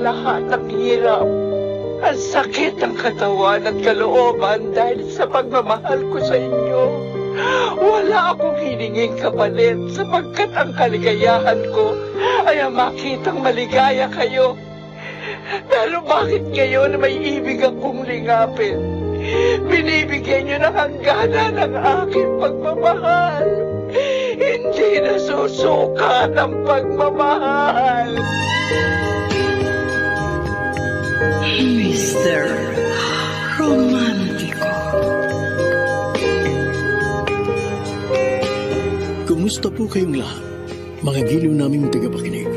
lahat ng hirap. Ang sakit ng katawan at kalooban dahil sa pagmamahal ko sa inyo. Wala akong hininging kapalit sapagkat ang kaligayahan ko ay ang makitang maligaya kayo. Pero bakit ngayon may ibig akong lingapin? Binibigyan niyo ng hangganan ng aking pagmamahal. Hindi nasusukat ang pagmamahal. Mr. Romántico. Kumusta po kayong lahat, mga giliw naming tagapakinig?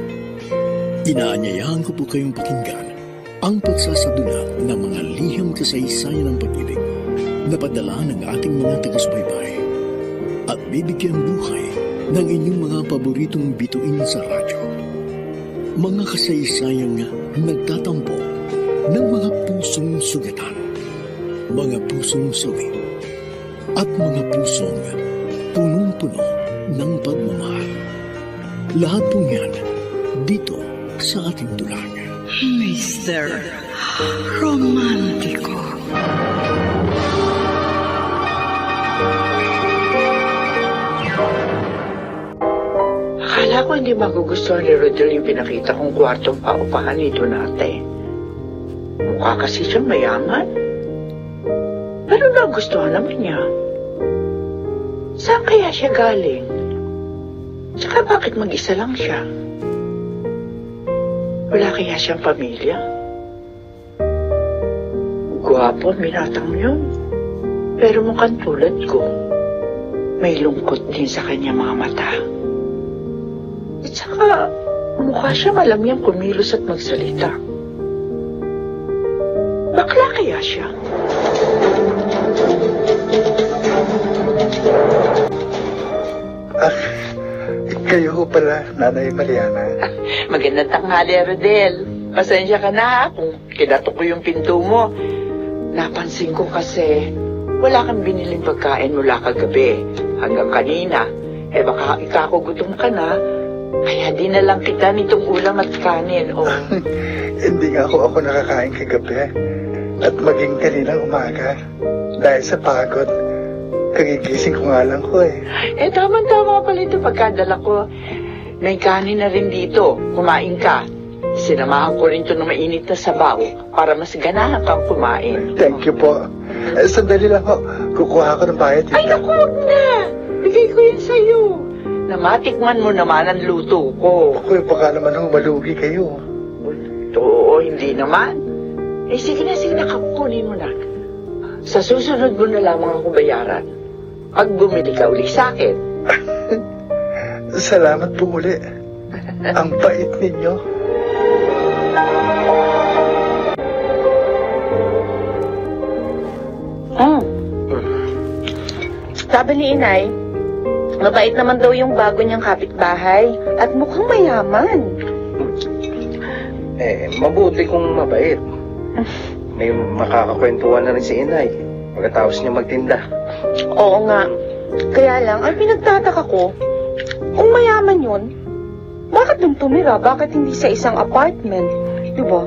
Inaanyayahan ko po kayong pakinggan ang pagsasadula ng mga liham kasaysayan ng pag-ibig na padala ng ating mga taga-subaybay at bibigyan buhay ng inyong mga paboritong bituin sa radyo. Mga kasaysayang nagtatampo ng mga pusong sugatan, mga pusong sawi, at mga pusong punong-puno ng pagmamahal. Lahat po yan dito sa ating tulang. Mr. Romántico. Akala ko hindi magugustuhan ni Rodel yung pinakita kong kwartong paupahan ni Donate. Mukha kasi siyang mayaman. Pero nagustuhan naman niya. Saan kaya siya galing? Saka bakit mag-isa lang siya? Wala kaya siyang pamilya? Gwapo ang binatang yun. Pero mukhang tulad ko. May lungkot din sa kanya mga mata. At saka, mukha siya malamyang kumilos at magsalita. Bakla kaya siya? Kayo ho pala, Nanay Mariana. Magandang tanghali, Rodel. Pasensya ka na kung kinatok ko yung pinto mo. Napansin ko kasi wala kang biniling pagkain mula kagabi hanggang kanina. Baka ikakugutom ka na, kaya di na lang kita nitong ulam at kanin. Hindi nga ako nakakain kagabi. At maging kaninang umaga. Dahil sa pagod. Kagigising ko nga lang ko Tama-tama pala ito pagkadala ko. May kanin na rin dito. Kumain ka. Sinamahan ko rin ito ng mainit na sabaw para mas ganahan kang kumain. Thank you po. Sandali lang ho. Kukuha ko ng bayad. Ay, naku, wag na. Bigay ko yan sa'yo. Namatikman mo naman ang luto ko. Ako, baka naman ho, malugi kayo. Oo, hindi naman. Sige na, kukunin mo na. Sa susunod mo na lamang ako bayaran. Pag bumili ka uli sa akin. Salamat po uli. Ang bait ninyo. Sabi ni Inay, mabait naman daw yung bago niyang kapitbahay at mukhang mayaman. Mabuti kung mabait. May makakakwentuhan na rin si Inay pagkatapos niya magtinda. Oo nga. Kaya lang, ang pinagtataka ko, kung mayaman yun, bakit nung tumira? Bakit hindi sa isang apartment? Diba?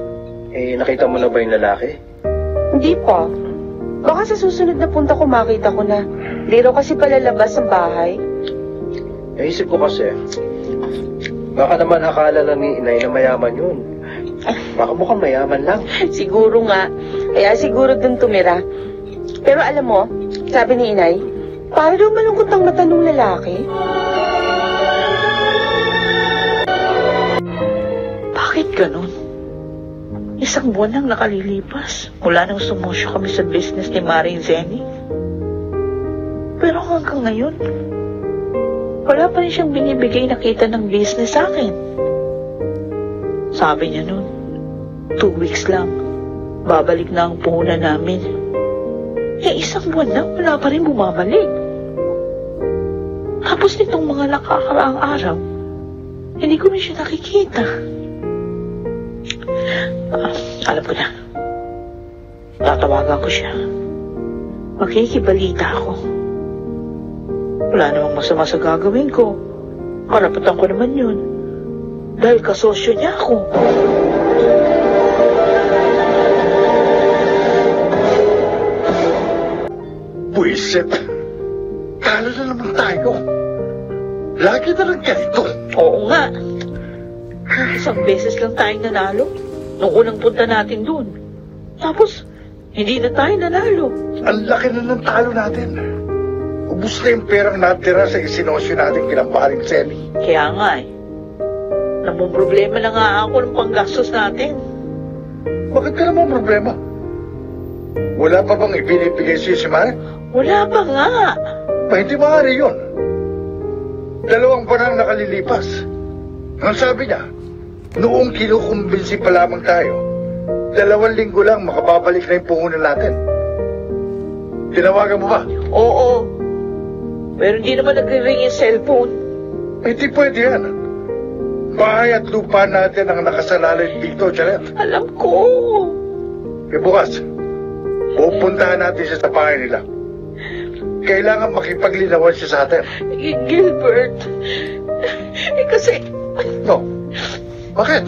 Nakita mo na ba yung lalaki? Hindi pa. Baka sa susunod na punta ko makita ko na. Di raw kasi palalabas ang bahay. Naisip ko kasi, baka naman akala lang ni Inay na mayaman yun. Baka mukhang mayaman lang. Siguro nga. Kaya siguro dun tumira. Pero alam mo, sabi ni Inay, para daw malungkot ang mata ng lalaki. Bakit ganun? Isang buwan nang nakalilipas mula nang sumosyo kami sa business ni Maring Zenny. Pero hanggang ngayon, wala pa rin siyang binibigay na kita ng business sa akin. Sabi niya nun, 2 weeks lang, babalik na ang puhunan namin. Isang buwan na, wala pa rin bumabalik. Tapos nitong mga nakakaraang araw, hindi ko na siya nakikita. Alam ko na. Tatawagan ko siya. Makikibalita ako. Wala namang masama sa gagawin ko. Karapatan ko naman yun. Dahil kasosyo niya ako. Buisit. Talo na naman tayo. Lagi na lang ganito. Oo nga. Isang beses lang tayong nanalo. Nung unang punta natin dun. Tapos, hindi na tayo nanalo. Ang laki na ng talo natin. Ubus na yung perang natira sa isinosyo natin kinamparing Sally. Kaya nga eh. Namumroblema na nga ako ng panggastos natin. Bakit ka naman problema? Wala pa bang ibinibigay sa'yo si Mare? Wala pa nga. Hindi maaari yun. 2 buwan ang nakalilipas. Ang sabi niya, noong kinukumbinsi pa lamang tayo, 2 linggo lang makababalik na yung puhunan natin. Tinawagan mo ba? Oo. Pero hindi naman nagre-ring yung cellphone. Hindi pwede yan. Bahay at lupa natin ang nakasalalay dito, Janet. Alam ko. Bukas, pupuntahan natin siya sa bahay nila. Kailangan makipaglinawan siya sa atin. Gilbert. Kasi... No. Bakit?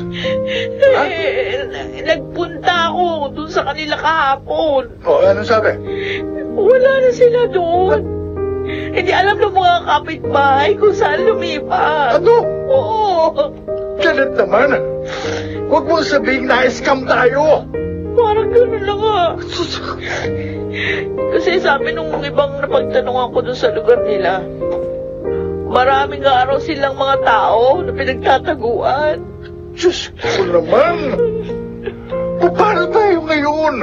Nagpunta ako dun sa kanila kahapon. Anong sabi? Wala na sila doon. Hindi alam ng mga kapitbahay kung saan lumipat. Ano? Oo. Janet naman. Huwag mong sabihin na scam tayo. Parang gano'n lang ah. Kasi sabi nung ibang napagtanungan ko dun sa lugar nila, maraming araw silang mga tao na pinagtataguan. Diyos ko naman. Paano tayo ngayon?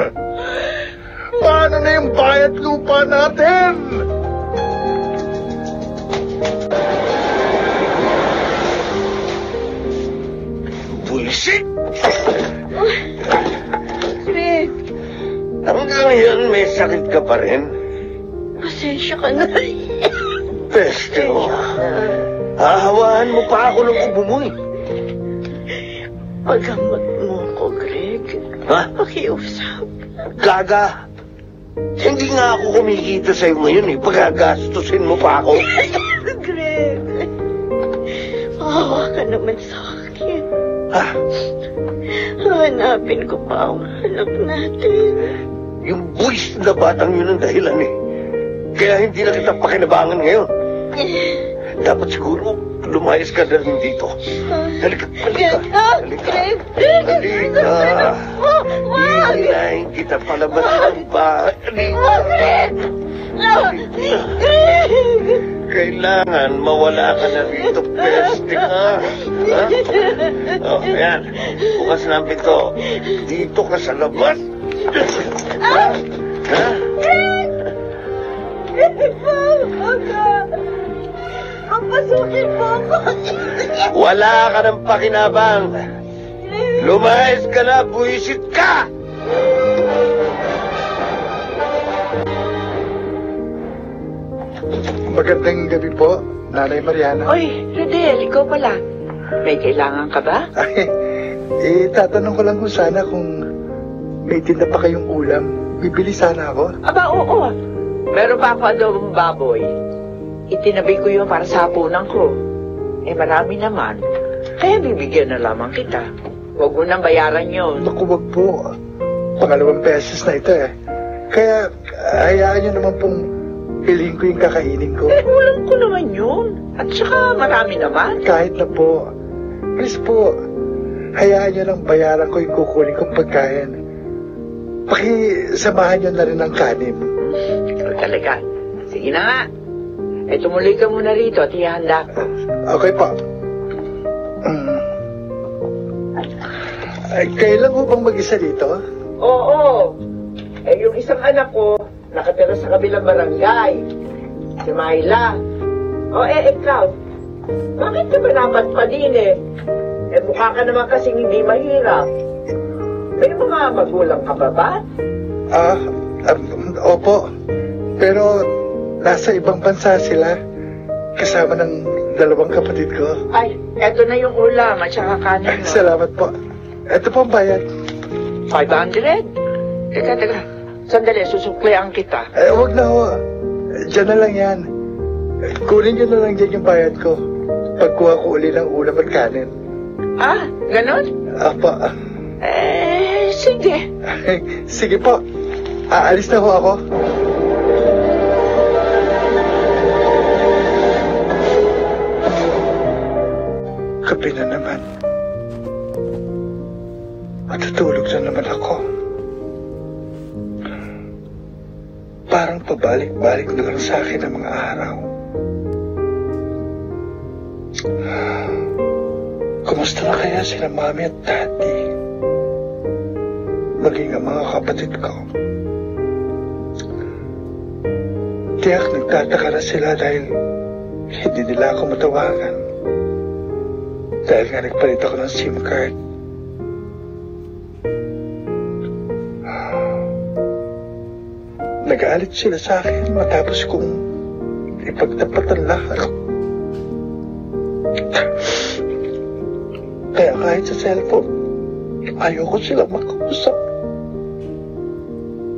Paano na yung bayad lupa natin? Buisit! Rick, Hanggang ngayon may sakit ka pa rin. pasensya ka na. Peste mo. Hahawaan mo pa ako ng kubo mo eh. Paghamot mo ko, Greg. Ha? Pakiusap. Gaga. Hindi nga ako kumikita sa'yo ngayon eh. Pagagastusin mo pa ako. Greg, maawa ka naman sa akin. Ha? Hanapin ko pa ang anak natin. Yung buwis na batang yun ang dahilan eh. Kaya hindi na kita pakinabangan ngayon. Dapat siguro lumayas ka na rin dito. Halika, halika. Halika. Halika. Hihilahin kita palabas ng bahay. Halika. Kailangan mawala ka na rito, peste ka. Ha? Oh, ayan. Bukas na ang pinto. Dito ka sa labas. Ha? Ha? Papasukin mo ako. Wala ka ng pakinabang. Lumayas ka na, buwisit ka! Magandang gabi po, Nanay Mariana. Oy, Rodel, ikaw pala. May kailangan ka ba? Ay, tatanong ko lang kung sana kung may tinda pa kayong ulam. Bibili sana ako. Aba, oo. Meron pa ako adobong baboy. Itinabi ko yun para sa hapunan ko. Eh, marami naman. Kaya bibigyan na lamang kita. Huwag mo nang bayaran yun. Naku, wag po. 2 beses na ito eh. Kaya, hayaan nyo naman pong piliin ko yung kakainin ko. Eh, ulam ko naman yun. At saka marami naman. Kahit na po. Please po, hayaan nyo nang bayaran ko yung kukunin kong pagkain. Pakisamahan nyo na rin ang kanin. Ikaw talaga. Sige na nga. Eh, tumuloy ka muna rito at ihanda ko. Okay po. Ay, kailan mo bang mag-isa dito? Oo. Eh, yung isang anak ko, nakatira sa kabilang barangay. Si Myla. O, ikaw. Bakit ka ba dapat pa din eh? Eh, mukha ka naman kasing hindi mahirap. May mga magulang ka ba ba? Opo. Pero nasa ibang bansa sila. Kasama ng 2 kapatid ko. Ay, eto na yung ulam at saka kanin mo. Salamat po. Ito po ang bayad. 500? Teka. Sandali, susuklian kita. Huwag na ho. Diyan na lang yan. Kunin nyo na lang dyan yung bayad ko. Pagkuha ko uli ng ulam at kanin. Ah, ganon? Apa. Sige. Sige po. Aalis na ho ako. Gabi na naman. Matutulog na naman ako. Parang pabalik-balik na lang sa akin ang mga araw. Kumusta na kaya sila mami at daddy? Maging ang mga kapatid ko. Tiyak nagtataka na sila dahil hindi nila ako matawagan. Dahil nga nagpalit ako ng SIM card. Nagalit sila sa akin matapos kong ipagtapat ang lahat. Kaya kahit sa cellphone, ayoko silang makausap.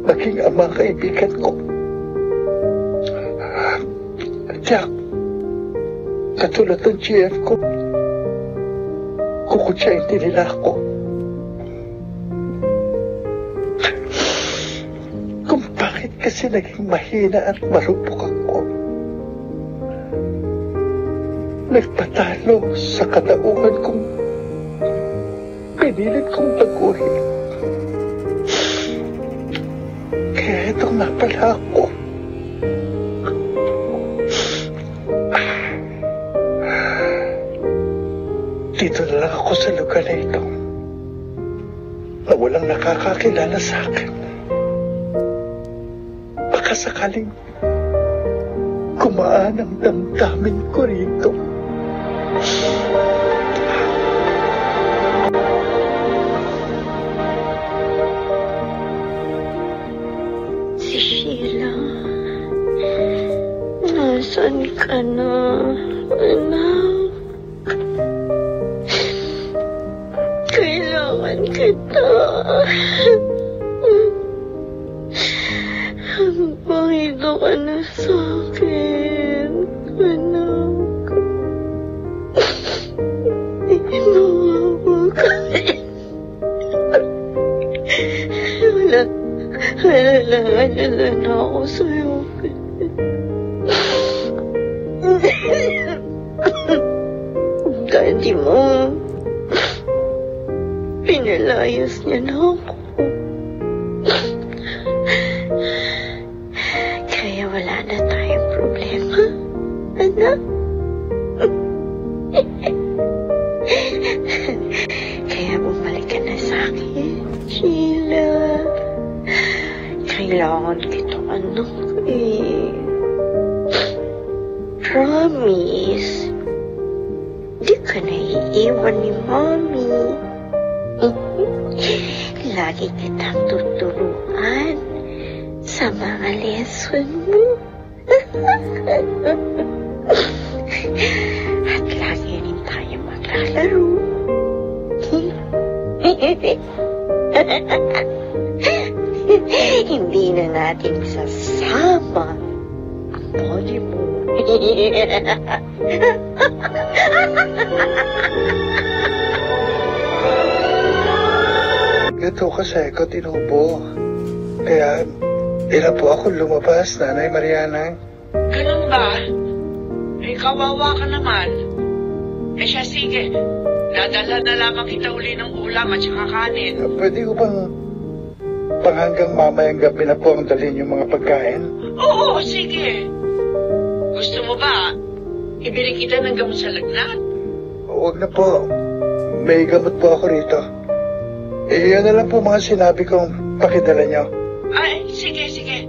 Naging ang mga kaibigan ko. Tiyak, katulad ng GF ko, kukutsyahin din nila ako. Kung bakit kasi naging mahina at marupok ako. Nagpatalo sa katauhan kong pinilit kong baguhin. Kaya itong napala ako. Dito na lang ako sa lugar na ito na walang nakakakilala sa akin. Baka sakaling kumaan ang damdamin ko rito. Si Sheila, nasaan ka na, anak? Kailangan kita. Pakita ka na sa akin, anak. Mawawa ka. Wala na ako sa'yo. Daddy mo, pinalayas niya na ako. Kaya wala na tayong problema, anak. Kaya bumalik ka na sa akin, Sheila. Kailangan kita, anak, eh. Promise, di ka na iiwan ni Mommy. Lagi kitang tuturuan sa mga lesson mo. At lagi rin tayo maglalaro. Hindi na natin sasama ang body mo. Ito kasi ako tinubo. Kaya ila po ako lumabas, Nanay Mariana. Ganun ba? Eh, kawawa ka naman. Eh siya, sige. Dadala na lamang kita uli ng ulam at saka kanin. Pwede ko bang hanggang mamayang gabi na po ang dalhin yung mga pagkain? Oo, sige. Gusto mo ba ibili kita ng gamot sa lagnat? Huwag na po. May gamot po ako rito. Yan na lang po mga sinabi kong pakidala nyo. Ay, sige, sige.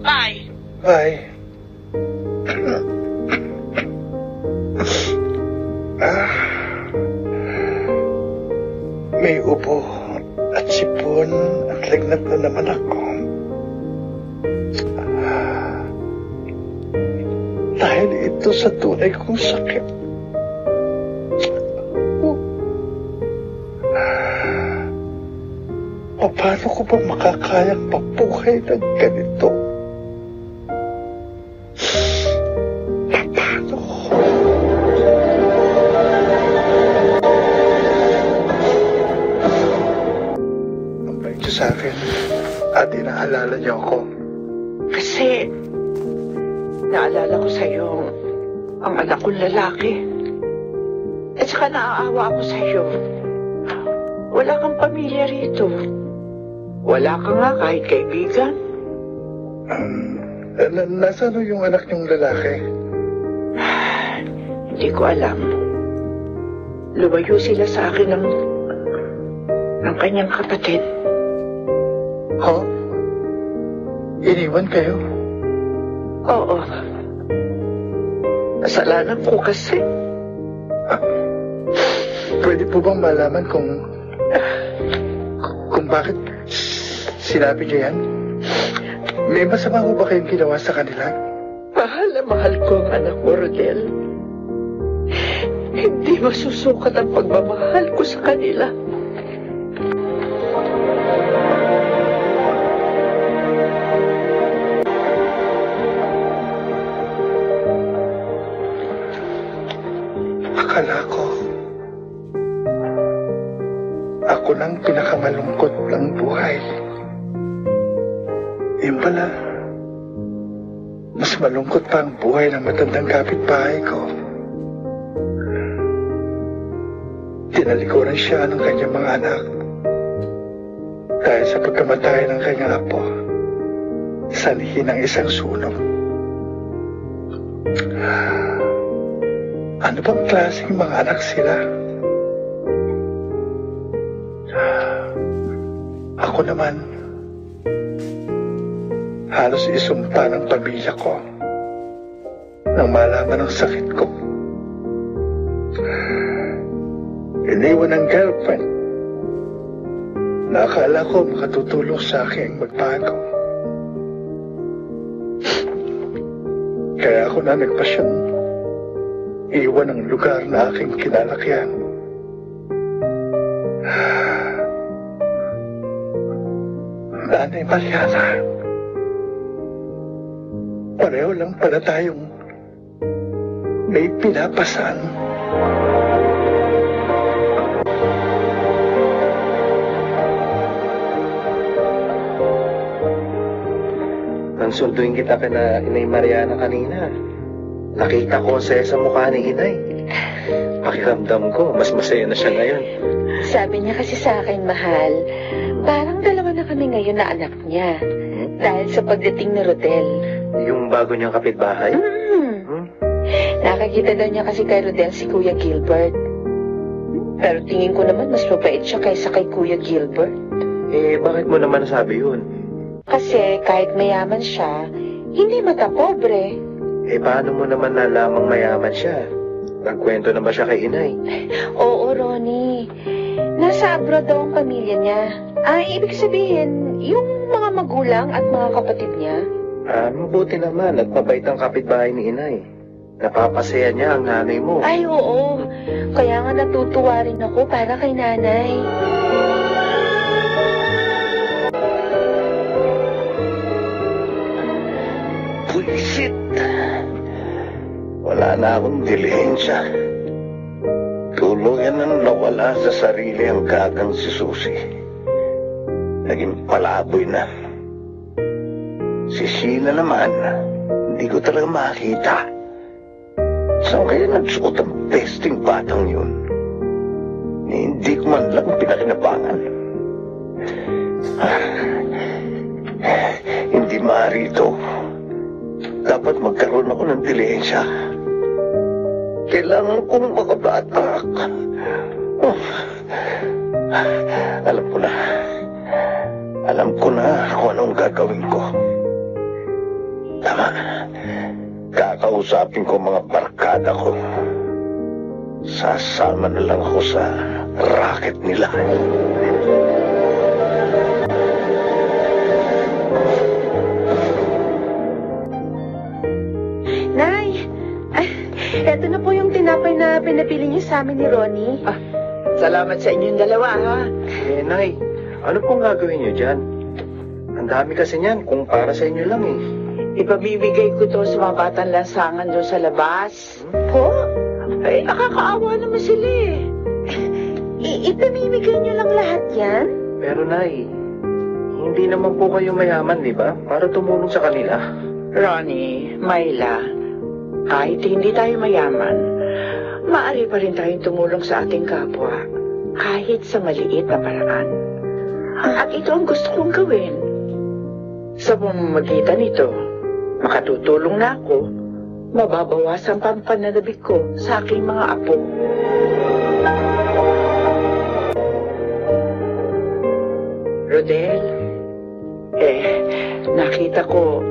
Bye. Bye. May ubo at sipon at lagnat na naman ako. Dahil ito sa tunay kong sakit. Paano ko ba makakayang mabuhay ng ganito? Paano? Ang bait niyo sa akin at inaalala niyo ako. Kasi naalala ko sa'yo ang anak kong lalaki. At saka Baka naaawa ako sa'yo. Wala kang pamilya rito. Wala ka nga kahit kaibigan. Nasaan yung anak niyong lalaki? Hindi ko alam. Lumayo sila sa akin ng kanyang kapatid. Ha? Iniwan kayo? Oo. Kasalanan ko kasi. Pwede po bang malaman kung bakit sinabi niya yan? May masama ko ba kayong ginawa sa kanila? Mahal na mahal ko ang anak mo, Rodel. Hindi masusukat ang pagmamahal ko sa kanila. Akala ko, ako nang pinakamalungkot ng buhay. Yung pala, mas malungkot pa ang buhay ng matandang kapitbahay ko. Tinalikuran siya ng kanyang mga anak dahil sa pagkamatay ng kanyang apo, sanhi ng isang sunog. Ano bang klaseng mga anak sila? Ako naman, halos isumpa ng pamilya ko nang malaman ang sakit ko. Iniwan ng girlfriend na akala ko makatutulong sa akin magbago. Kaya ako na nagpasyang iwan ang lugar na aking kinalakihan. Nanay Mariana, pareho lang pala tayong may pinapasan. Nansunduin kita kina Inay Mariana kanina. Nakita ko sa mukha ni Inay. Pakiramdam ko, mas masaya na siya ngayon. Sabi niya kasi sa akin, mahal, parang dalawa na kami ngayon na anak niya. Dahil sa pagdating ni Rodel. Yung bago niyang kapitbahay? Nakakita daw niya kasi kay Rodel si Kuya Gilbert. Pero tingin ko naman mas mabait siya kaysa kay Kuya Gilbert. Eh, bakit mo naman nasabi yun? Kasi kahit mayaman siya, hindi matapobre. Eh, paano mo naman nalamang mayaman siya? Nagkwento na ba siya kay Inay? Oo, Ronnie. Nasa abroad daw ang pamilya niya. Ibig sabihin, yung mga magulang at mga kapatid niya. Mabuti naman at mabait ang kapitbahay ni Inay. Napapasaya niya ang nanay mo. Ay, oo. Kaya nga natutuwa rin ako para kay nanay. Buisit! Wala na akong dilihensya. Tuluyan nang nawala sa sarili ang gagang si Susi. Naging palaboy na. Si Sheila naman, hindi ko talaga makita. Saan kaya nagsuot ang pesting batang yun? Hindi ko man lang pinakinabangan. Hindi maaari ito. Dapat magkaroon ako ng dilihensya. Kailangan kong makabatak. Alam ko na. Alam ko na kung anong gagawin ko. Tama. Kakausapin ko mga barkada ko. Sasama na lang ako sa racket nila. Nay! Eto na po yung tinapay na pinapili niyo sa amin ni Ronnie. Salamat sa inyong dalawa, ha? Eh, Nay, ano pong gagawin niyo dyan? Ang dami kasi niyan kung para sa inyo lang eh. Ipamimigay ko to sa mga batang lansangan doon sa labas. Po? Ay, nakakaawa naman sila eh. Ipamimigay niyo lang lahat yan? Pero Nay, hindi naman po kayo mayaman, di ba? Para tumulong sa kanila. Ronnie, Myla, kahit hindi tayo mayaman, maaari pa rin tayong tumulong sa ating kapwa kahit sa maliit na paraan. At ito ang gusto kong gawin. Sa pamamagitan nito, makatutulong na ako, mababawasan pa ang pananabik ko sa aking mga apo. Rodel, nakita ko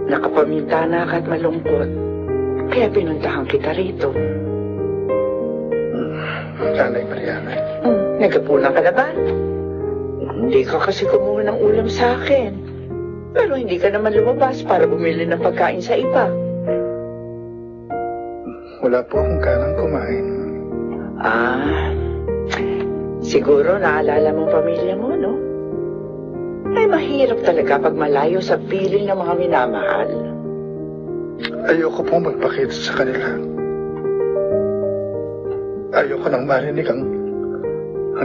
nakapamintana ka at malungkot. Kaya pinuntahan kita rito. Nanay Mariana. Nagkapunan ka na ba? Hindi ka kasi kumuha ng ulam sa akin. Pero hindi ka naman lumabas para bumili ng pagkain sa iba. Wala po akong kanang kumain. Siguro naalala mong pamilya mo, no? Ay, mahirap talaga pag malayo sa piling ng mga minamahal. Ayoko pong magpakita sa kanila. Ayoko nang marinig ang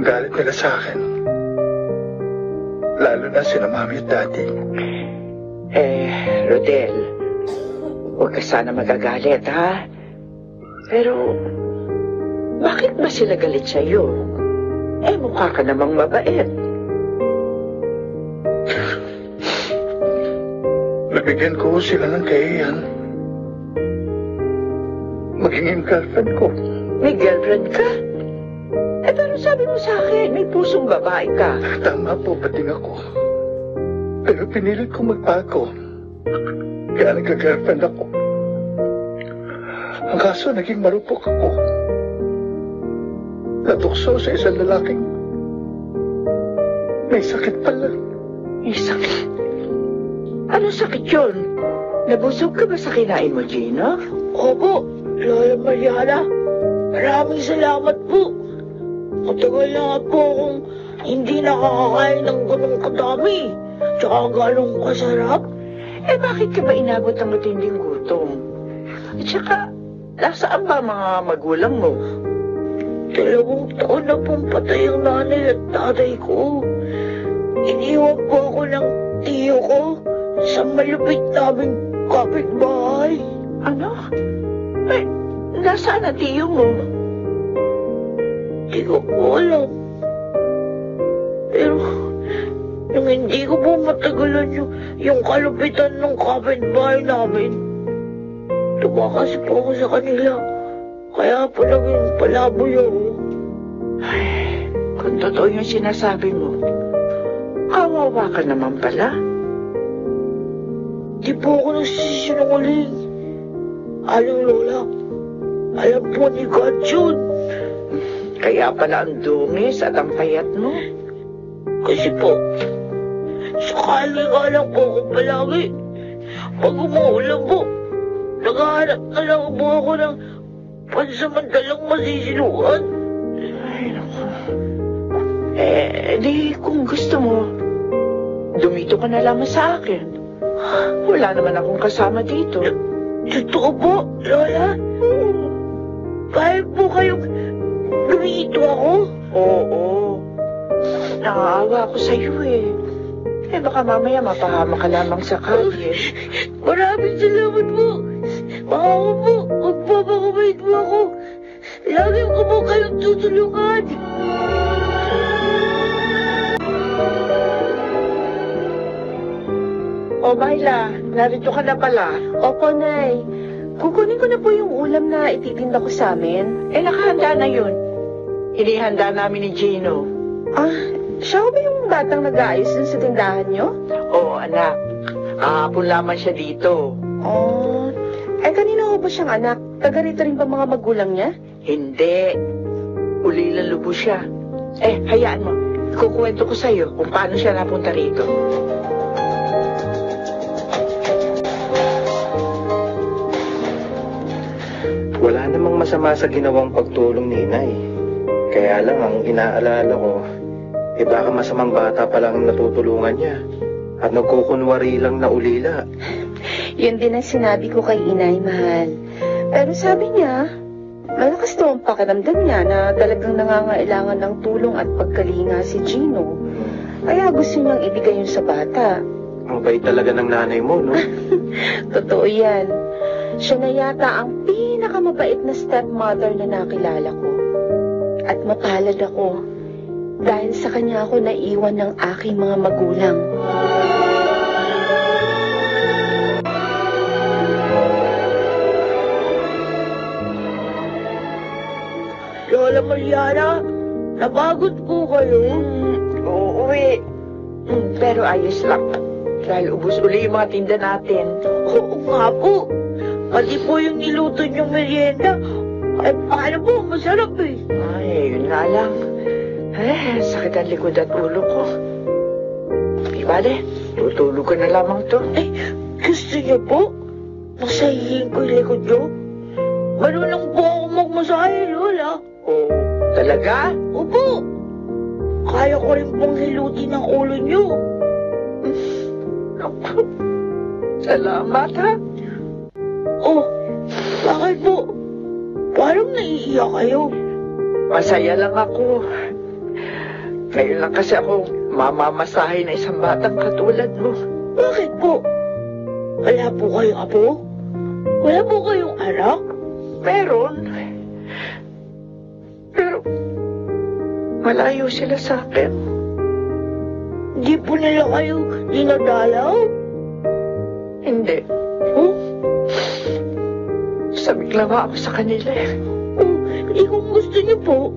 galit nila sa akin. Lalo na sina Mami at Daddy. Rodel, huwag ka sana magagalit, ha? Pero, bakit ba sila galit sa'yo? Mukha ka namang mabait. Nabigyan ko sila ng kahiyan. Maging girlfriend ko. May girlfriend ka? Pero sabi mo sa akin, may pusong babae ka. Tama po, pating ako. Pero pinilit ko magbago. Kaya nagka-girlfriend ako. Ang kaso, naging marupok ako. Natukso sa isang lalaking may sakit pala. May sakit? Anong sakit yun? Nabusog ka ba sa kinain mo, Gino? Opo, Lola Mariana. Maraming salamat po. Matagal na nga po akong hindi nakakakain ng ganong kadami. Tsaka ganong kasarap. Bakit ka ba inabot ng matinding gutom? At saka, nasaan ba mga magulang mo? 2 taon na pong patay ang nanay at tatay ko. Iniwan po ako ng tiyo ko sa malupit naming kapitbahay. Ano? Nasaan ang tiyo mo? Hindi ko po alam. Pero, nung hindi ko po matagalan yung kalupitan ng kapitbahay namin, tumakas po ako sa kanila. Kaya po naging palaboy ako. Kung totoo yung sinasabi mo, kawawa ka naman pala. Di po ako nagsisinungaling. Alang Lola, alam po ni God yun. Kaya pala ang dungis at ang payat mo. Kasi po, sakali nga lang po ako palagi. Pag umuulan po, naghahanap na lang po ako ng pansamantalang masisiluan. Ay, naku. Di kung gusto mo, dumito ka na lamang sa akin. Wala naman akong kasama dito. Totoo po, Lola? Kahit po kayong dumito ako? Oo. Nakaawa ako sa'yo baka mamaya mapahama ka lamang sa kalye. Maraming salamat po. Baka ako po, magpapakabait po ako. Lagi ko po kayong tutulungan. Myla, narito ka na pala. Opo, Nay. Kukunin ko na po yung ulam na ititinda ko sa amin. Nakahanda na yun. Inihanda namin ni Gino. Siya ba yung batang nag-aayos dun sa tindahan nyo? Oo, anak. Kahapon lamang siya dito. Kanina ko ba siyang anak? Taga rito rin ba mga magulang niya? Hindi. Ulilang lubos siya. Hayaan mo. Kukuwento ko sa'yo kung paano siya napunta rito. Wala namang masama sa ginawang pagtulong ni Inay. Kaya lang ang inaalala ko, baka masamang bata pa lang natutulungan niya. At nagkukunwari lang na ulila. Yun din ang sinabi ko kay Inay, mahal. Pero sabi niya, malakas daw ang pakiramdam niya na talagang nangangailangan ng tulong at pagkalinga si Gino. Kaya gusto niyang ibigay yun sa bata. Ang bait talaga ng nanay mo, no? Totoo yan. Siya na yata ang pinakamabait na stepmother na nakilala ko. At mapalad ako dahil sa kanya ako naiwan ng aking mga magulang. Lola Mariana, napagod po kayo. Uuwi. Pero ayos lang. Dahil ubus uli yung mga tinda natin. Oo nga po. Pati po yung niluto niyong merienda. Ay, paano po? Masarap eh. Ay, yun nga lang. Sakit ang likod at ulo ko. Di bale, tutulog ko na lamang to. Ay, gusto niyo po? Masahihin ko yung likod niyo? Marunong po ako magmasahe, Lola. Oh, talaga? Opo. Kaya ko rin pong hilutin ang ulo niyo. Salamat, ha? Oh, bakit po? Parang naiiyak kayo. Masaya lang ako. Ngayon lang kasi ako mamamasahe na isang batang katulad mo. Bakit po? Wala po kayong apo? Wala po kayong anak? Meron. Pero, malayo sila sa akin. Di po nila kayo dinadalaw? Hindi. Oh? Sabik lang ako sa kanila eh. Oh, kung gusto niyo po,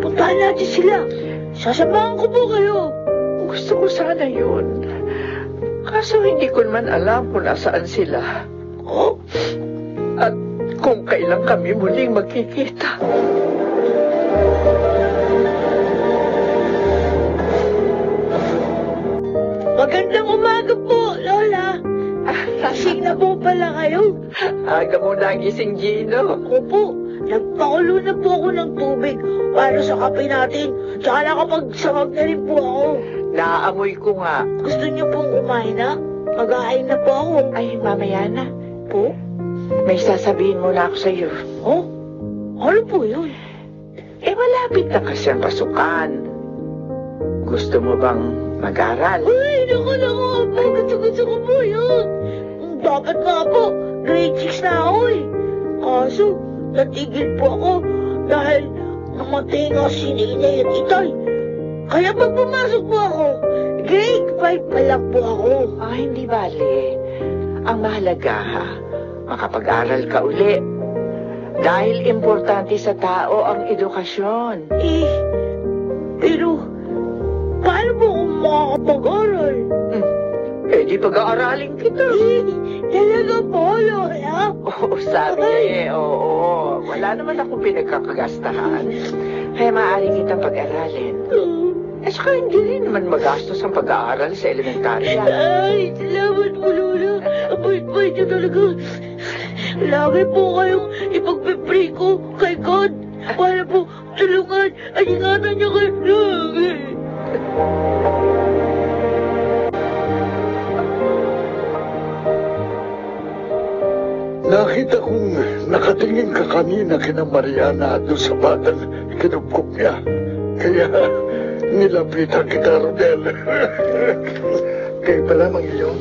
puntahan natin sila. Sasamahan ko po kayo. Gusto ko sana yun. Kaso hindi ko naman alam kung nasaan sila. Oh? At kung kailan kami muling magkikita. Magandang umaga po, Lola. Lasing na po pala kayo. Aga mo nagising, Gino. Opo, nagpakulo na po ako ng tubig para sa kape natin. Tsaka nakapagsawag na rin po ako. Naaamoy ko nga. Gusto niyo pong kumain na? Mag-aain na po ako. Ay, mamaya na. Po? May sasabihin muna ako sa iyo. Oh? Ano po yun? Malapit na kasi ang pasukan. Gusto mo bang mag-aral? Ay, naku po. Gusto ko po yun. Dapat nga po, grade 6 na ako eh. Kaso, natigil po ako dahil namatay nga si Ninay at Itay. Kaya pag pumasok po ako, grade 5 pa lang po ako. Hindi bale. Ang mahalaga, makapag-aral ka uli. Dahil importante sa tao ang edukasyon. Pero, paano po kung makakapag-aral? Di pag-aaralin kita. Talaga po, Lola? Oo, sabi oo. Wala naman akong pinagkakagastahan. Kaya maaari kitang pag-aralin. Saka hindi rin naman magastos ang pag-aaral sa elementarya. Ay, salamat po, Lola. Abay-bay niyo talaga. Lagi po kayong ipagpipray ko kay God. Para po tulungan at ingatan niyo kayo lagi. Nakita kong nakatingin ka kanina kina Mariana doon sa batang kinupkup niya. Kaya nilapitan kita, Rodel. Kayo pala, Mangilong.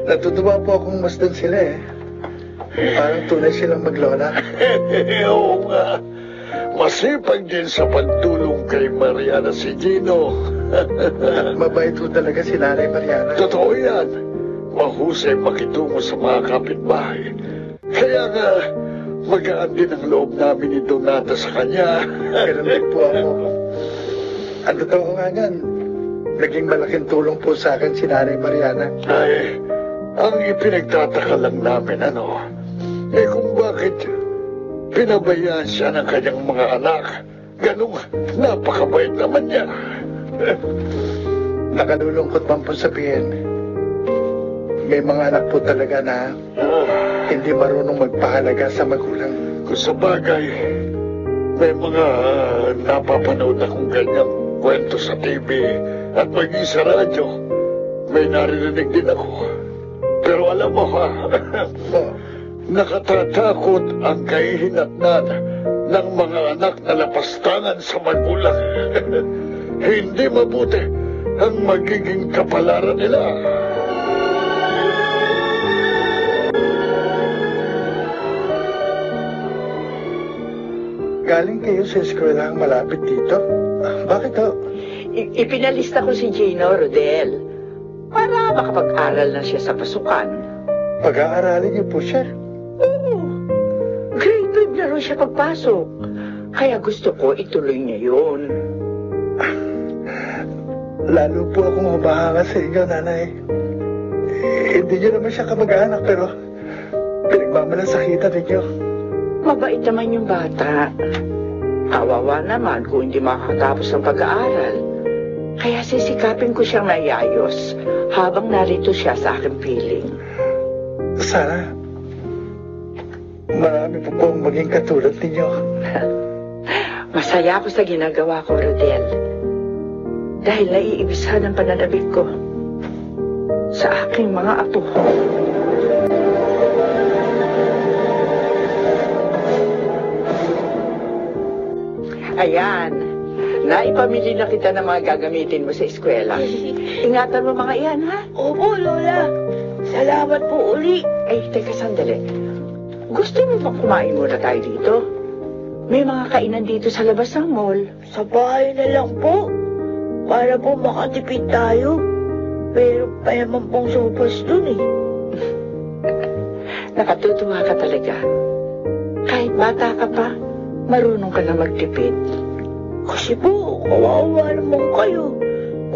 Natutuwa po akong masdan sila eh. Parang tunay silang maglola. Oo nga. Masipag din sa pagtulong kay Mariana si Gino. Mabait po talaga si Nanay Mariana. Totoo yan. Mahusay makitungo sa mga kapitbahay. Kaya nga, magaan din ang loob namin ni Donata sa kanya. Ganun din po ako. Ang totoo nga yan, naging malaking tulong po sa akin si Nanay Mariana. Ay, ang ipinagtataka lang namin, kung bakit pinabayaan siya ng kanyang mga anak. Ganong napakabait naman niya. Nakalulungkot man po sabihin, may mga anak po talaga na hindi marunong magpahalaga sa magulang. Kung sa bagay, may mga napapanood akong ganyang kwento sa TV at maging sa radyo. May naririnig din ako. Pero alam mo nakatatakot ang kahihinatnan ng mga anak na lapastangan sa magulang. Hindi mabuti ang magiging kapalaran nila. galing kayo sa eskwelahang malapit dito? Bakit ho? Ipinalista ko si Gino, Rodel, para makapag-aral na siya sa pasukan. Pag-aaralin niyo po siya? Oo. Grade 12 na rin siya pagpasok. Kaya gusto ko ituloy niya yun. Lalo po akong humahanga sa inyo, nanay. Hindi niyo naman siya kamag-anak, pero pinagmamalasakitan ninyo. Mabait naman yung bata. Kawawa naman kung hindi makakatapos ng pag-aaral. Kaya sisikapin ko siyang naiayos habang narito siya sa aking piling. Sana marami po pong maging katulad ninyo. Masaya ako sa ginagawa ko, Rodel. Dahil naiibisa ng pananabik ko sa aking mga apo. Ayan, naipamili na kita ng mga gagamitin mo sa eskwela. Ingatan mo mga iyan, ha? Opo, Lola. Salamat po uli. Ay, teka sandali. Gusto mo bang kumain muna tayo dito? May mga kainan dito sa labas ng mall. Sa bahay na lang po. Para po makatipid tayo. Pero pa naman pong sopas dun eh. Nakatutuwa ka talaga. Kahit bata ka pa, marunong ka na magtipid. Kasi po, kawawa naman kayo.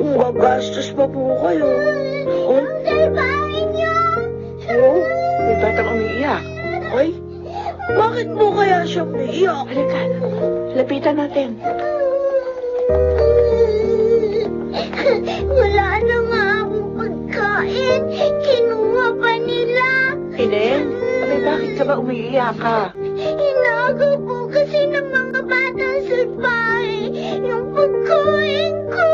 Kung gagastos pa po kayo. Oh? Sa bahay niyo! Oh, may batang umiiyak. Ay, bakit po kaya siya umiiyak? Halika, lapitan natin. Wala na nga akong pagkain. Kinuha pa nila. Inen, bakit ka ba umiiyak ka? Inagaw po kasi ng mga batang salbahe yung pagkain ko.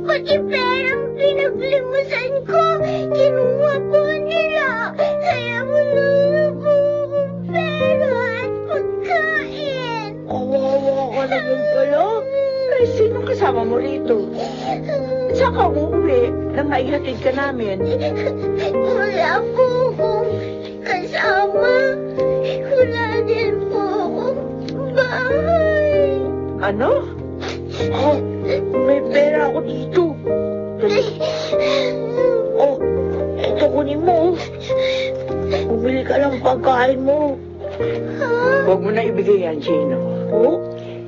Pati perang pinaglimusan ko, kinuha po nila. Kaya wala na po akong pera at pagkain. Kawawa ka naman pala. Ay, sino kasama mo rito? Saan ka uuwi nang maihatid ka namin? Wala po akong kasama. Wala din po akong bahay. Ano? Oh, may pera ako dito. Oh, eto kunin mo. Bumili ka ng pagkain mo. Huwag mo na ibigay yan, Gino. Oh?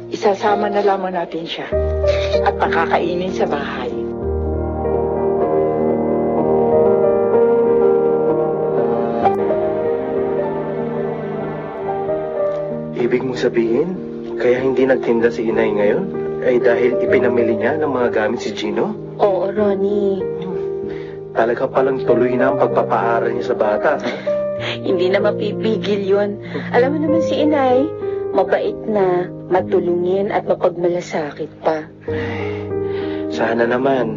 Isasama na lamang natin siya at pakakainin sa bahay. Ibig mong sabihin, kaya hindi nagtinda si Inay ngayon? Ay dahil ipinamili niya ng mga gamit si Gino? Oo, Ronnie. Talaga palang tuloy na ang pagpapaaral niya sa bata. Hindi na mapipigil yun. Alam mo naman si Inay, mabait na, matulungin at mapagmalasakit pa. Sana naman,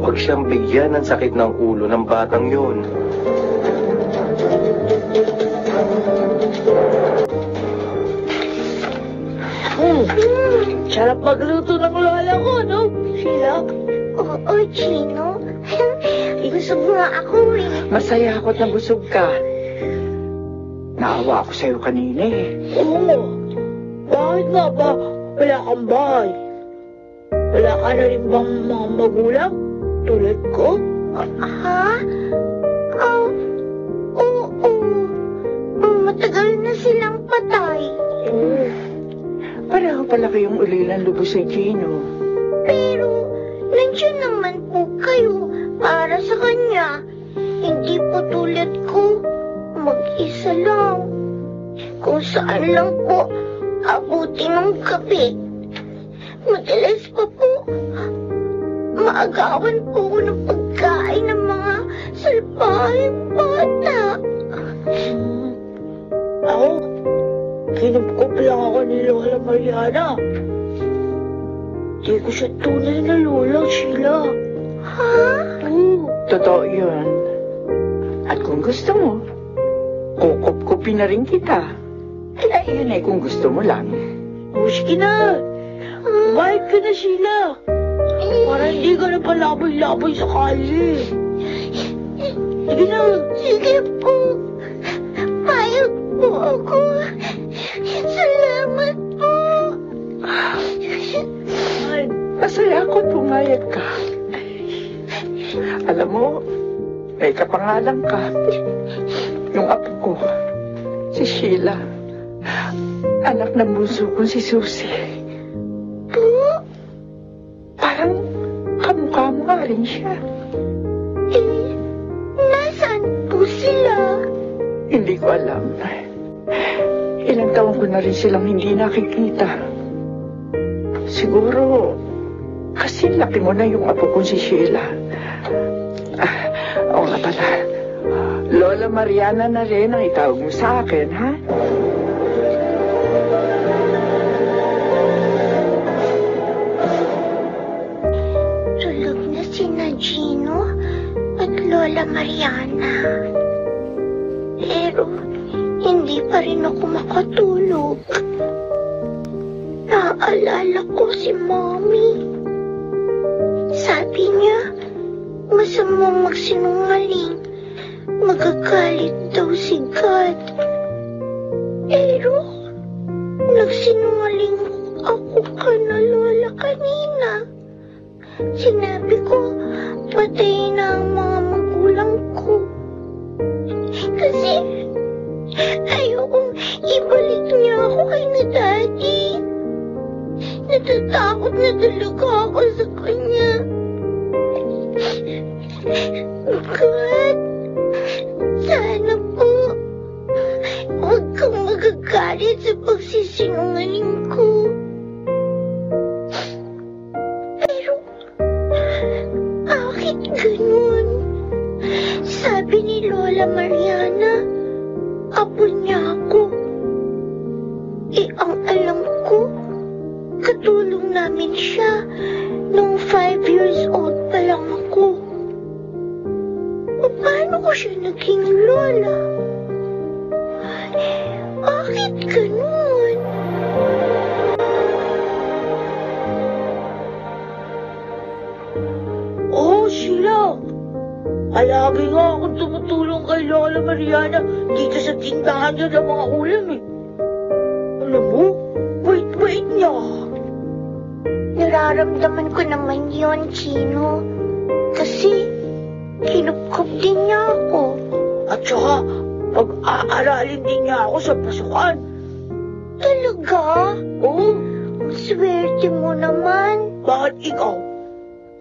huwag siyang bigyan ng sakit ng ulo ng batang yun. Sarap magluto ng lola ko, no? Sheila? Oo, Gino. Busog nga ako eh. Masaya ako't nabusog ka. Naawa ako sa'yo kanina eh. Oo. Bakit nga ba wala kang bahay? Wala ka na rin bang mga magulang? Tulad ko? Ha? Oo. Matagal na silang patay. Pareho pala kayong ulilan lubos ni Gino. Pero, nandiyan naman po kayo para sa kanya. Hindi po tulad ko, mag-isa lang. Kung saan lang po, abuti ng gabi. Madalas pa po, maagawan po ko ng pagkain ng mga salbahing bata. Ako, kinupkop lang ako ni Lola Mariana. Di ko siya tunay na lola, Sheila. Ha? Oo. Totoo yun. At kung gusto mo, kukup-kupin na rin kita. Kaya yun ay kung gusto mo lang. Sige na. Bayad ka na, Sheila. Para hindi ka na palaboy-laboy sa kali. Sige na. Sige po. Payag po ako. Salamat Alam mo, may kapangalan ka. Yung apo ko, si Sheila. Anak ng bunso ko si Susie. Po? Parang kamukha mo nga rin siya. Nasaan po sila? Hindi ko alam. Ilang taon ko na rin silang hindi nakikita. Siguro, kasi laki mo na yung apo ko si Sheila. Oo nga pala. Lola Mariana na rin ang itawag mo sa akin, ha? Tulog na sina Gino at Lola Mariana. Pero hindi pa rin ako makatulog. Naaalala ko si Mommy. Sabi niya, masamang magsinungaling. Magagalit daw si God. Pero, nagsinungaling ako na Lola kanina. Sinabi ko, patay na ang mga magulang ko. Kasi, ayokong ibalik niya ako kay na Daddy. Natatakot na talaga ako sa kanya. God, sana po, huwag kang magagalit sa pagsisinungaling ko. Pero, bakit ganun? Sabi ni Lola Mariana, apo niya ako. Ang alam ko, katulong namin siya nung 5 years old pa lang ako. Paano ko siya naging lola? Bakit ganun? Oh, Sheila! Palagi nga akong tumutulong kay Lola Mariana dito sa tindahan niya ng mga ulam eh. Alam mo, wait niya. Nararamdaman ko naman yon, Chino. Kasi, kinupkup din niya ako. At saka, pag-aaralin din niya ako sa pasukan. Talaga? Oo. Ang swerte mo naman. Bakit ikaw?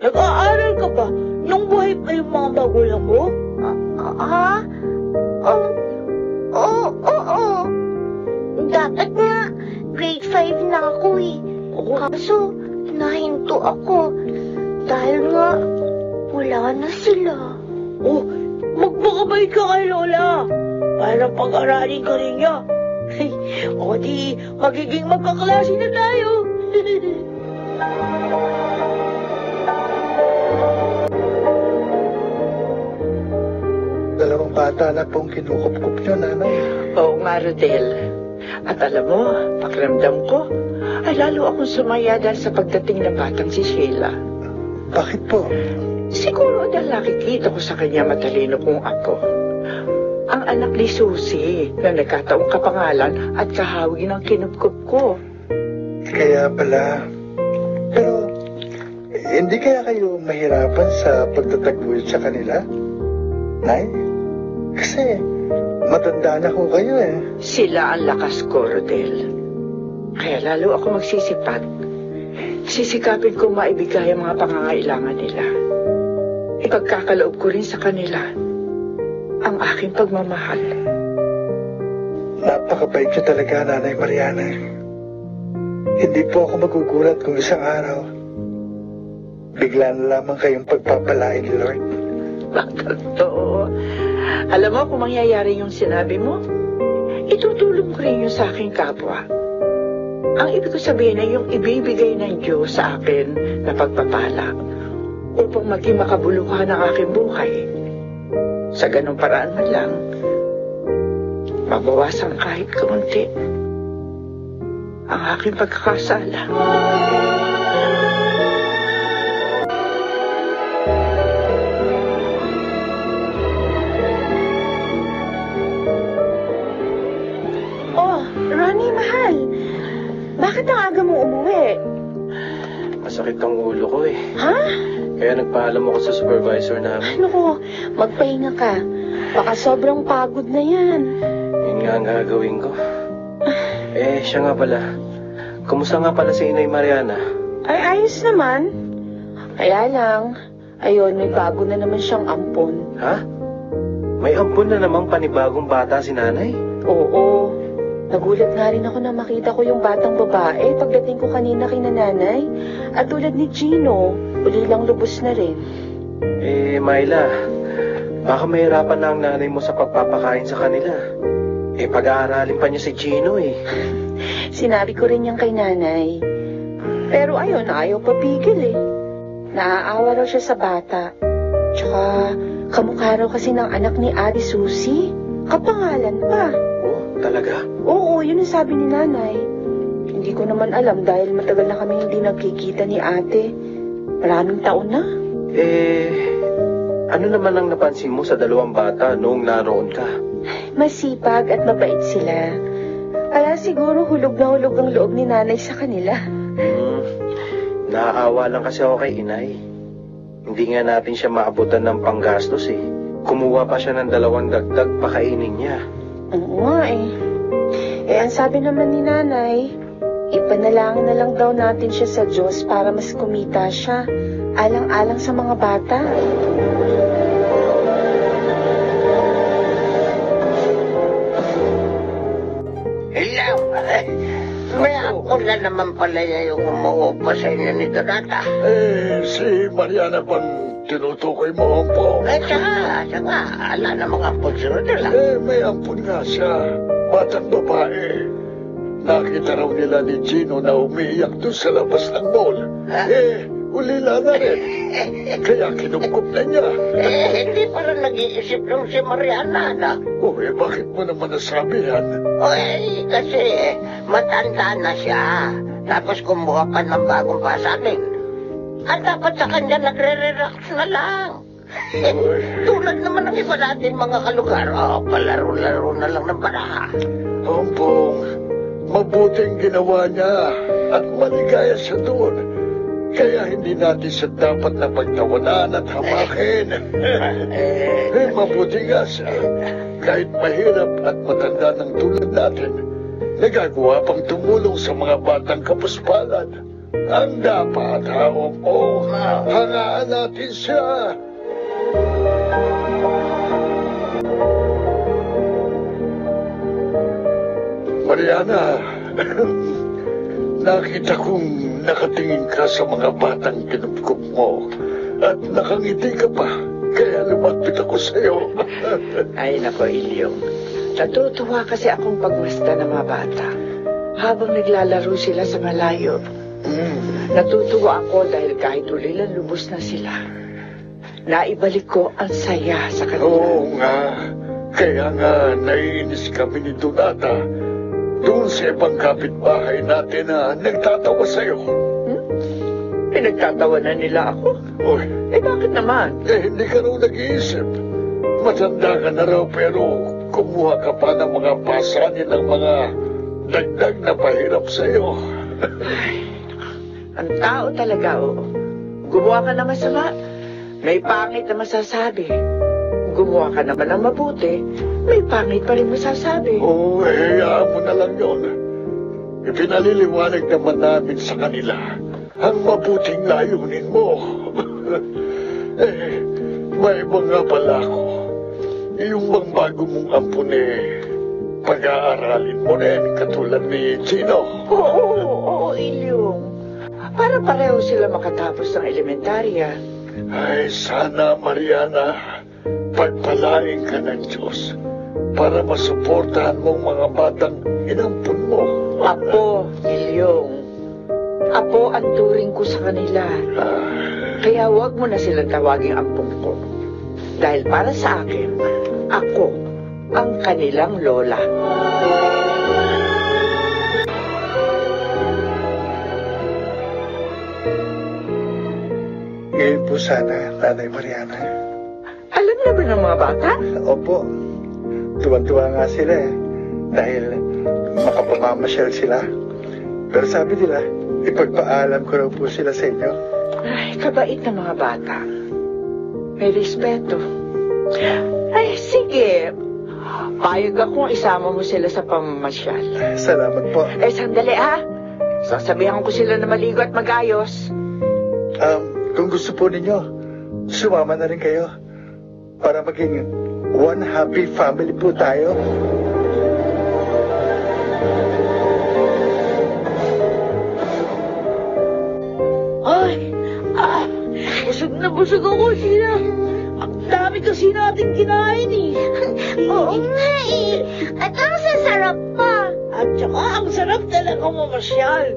Nag-aaral ka ba nung buhay pa yung mga magulang mo? Oo. Dapat nga, grade 5 na ako eh. Kaso, nahinto ako. Dahil nga, wala na sila. Oh, magpakabay ka kay Lola. Para pag-aralin ka rin niya. O di, magiging magkaklase na tayo. Dalawang bata na pong kinukup-kup nyo, nanay. Oo nga, Rodel. At alam mo, pakiramdam ko, ay lalo akong sumaya dahil sa pagdating ng batang si Sheila. Bakit po? Siguro dahil nakikita ko sa kanya matalino kong apo. Ang anak ni Susie na nagkataong kapangalan at kahawi ng kinupkup ko. Kaya pala. Pero, hindi kaya kayo mahirapan sa pagtataguyod sa kanila? Nay? Kasi, matanda na ho kayo eh. Sila ang lakas ko, Rodel. Kaya lalo ako magsisipat. Sisikapin kong maibigay ang mga pangangailangan nila. Ipagkakaloob ko rin sa kanila ang aking pagmamahal. Napakabait niyo talaga, Nanay Mariana. Hindi po ako magugulat kung isang araw bigla na lamang kayong pagpapalain ni Lord. Totoo. Alam mo kung mangyayari yung sinabi mo, itutulong ko rin yung sa aking kapwa. Ang ibig ko sabihin ay yung ibibigay ng Diyos sa akin na pagpapala upang maging makabuluhan ang aking buhay. Sa ganong paraan man lang, mabawasan kahit kaunti ang aking pagkakasala. Oh, Ronnie, mahal. Bakit ang aga mo umuwi? Masakit ang ulo ko eh. Ha? Kaya nagpaalam ako sa supervisor namin. Ano, magpahinga ka. Baka sobrang pagod na yan. Yun nga ang gagawin ko. Siya nga pala. Kumusta nga pala si Inay Mariana? Ay, ayos naman. Kaya lang, ayun, may bago na naman siyang ampon. Ha? May ampon na namang panibagong bata si nanay? Oo. Nagulat nga rin ako na makita ko yung batang babae pagdating ko kanina kay nanay. At tulad ni Gino, uli lang lubos na rin. Myla, baka mahirapan na ang nanay mo sa pagpapakain sa kanila. Pag-aaralin pa niya si Gino Sinabi ko rin yan kay nanay. Pero ayun, ayaw papigil Naaawa raw siya sa bata. Tsaka, kamukha raw kasi ng anak ni Ate Susie. Kapangalan pa. Oh, talaga? Oo, yun ang sabi ni nanay. Hindi ko naman alam dahil matagal na kami hindi nagkikita ni ate. Maraming taon na. Ano naman ang napansin mo sa dalawang bata noong naroon ka? Masipag at mabait sila. Kaya siguro hulog na hulog ang loob ni nanay sa kanila. Naaawa lang kasi ako kay Inay. Hindi nga natin siya maabutan ng panggastos Kumuha pa siya ng 2 dagdag pakainin niya. Oo nga ang sabi naman ni nanay, ipanalangin na lang daw natin siya sa Diyos para mas kumita siya. Alang-alang sa mga bata. Hello. May ako na naman pala yung umuupa sa inyo ni Donata. Si Mariana bang tinutukoy mo po? Saka, ala na mga ampun siya nila. May ampun nga siya. Batang babae. Nakita raw nila ni Gino na umiiyak doon sa labas ng mall. Ulila na rin. Kaya kinumkup na niya. Hindi pala nag-iisip lang si Mariana, na. Bakit mo naman nasabi yan? Kasi matanda na siya. Tapos kumuha pa ng bagong pasanin. At dapat sa kanya nagre-relax na lang. Tulad naman ng iba natin mga kalugar. Palaro-laro na lang ng baraha. Ompong, mabuting ginawa niya at maligaya siya doon. Kaya hindi natin siya dapat na pagtawanan at hamakin. Mabuti nga siya. Kahit mahirap at matanda ng tulad natin, nagagawa pang tumulong sa mga batang kapuspalan. Ang dapat, Ompong, hangaan natin siya. Mariana, nakita kong nakatingin ka sa mga batang kinupkup mo at nakangiti ka pa, kaya lumapit ako sa'yo. Ay, nako, Ilyong. Natutuwa kasi akong pagmasta ng mga bata habang naglalaro sila sa malayo. Natutuwa ako dahil kahit ulilan lubos na sila. Naibalik ko ang saya sa kanila. Oo nga, kaya nga naiinis kami ni Donata doon sa ibang kapitbahay natin na nagtatawa sa'yo. Pinagtatawa na nila ako? Bakit naman? Hindi ka raw nag-iisip. Matanda ka na raw pero kumuha ka pa ng mga pasanin ng mga dagdag na pahirap sa'yo. Ang tao talaga, Gumawa ka na masama, may pangit na masasabi. Gumawa ka naman ng mabuti, may pangit pa rin masasabi. Hayaan mo na lang yun. Ipinaliliwanag naman namin sa kanila ang mabuting layunin mo. May iba nga pala ako. Yung bang bago mong ampun pag-aaralin mo rin katulad ni Gino. Oo, Ilyong. Para pareho sila makatapos ng elementarya. Ay, sana, Mariana, pagpalain ka ng Diyos para masuportahan mong mga batang inampun mo. Apo, Ilyong. Apo ang turing ko sa kanila. Kaya huwag mo na silang tawaging ampong ko. Dahil para sa akin, ako ang kanilang lola. Ngayon po sana, Nanay Mariana. Alam na ba ng mga bata? Opo. Tuwan-tuwa nga sila dahil makapamamasyal sila. Pero sabi nila, ipagpaalam ko raw po sila sa inyo. Ay, kabait na mga bata. May respeto. Ay, sige. Payag akong isama mo sila sa pamamasyal. Salamat po. Sandali ha. Sasabihan ko sila na maligo at magayos. Kung gusto po ninyo, sumama na rin kayo para maging one happy family po tayo. Busog ako, Sheila. Ang dami kasi natin kinain eh. Oo nga eh. At ang sasarap pa. At saka ang sarap talaga mamasyal.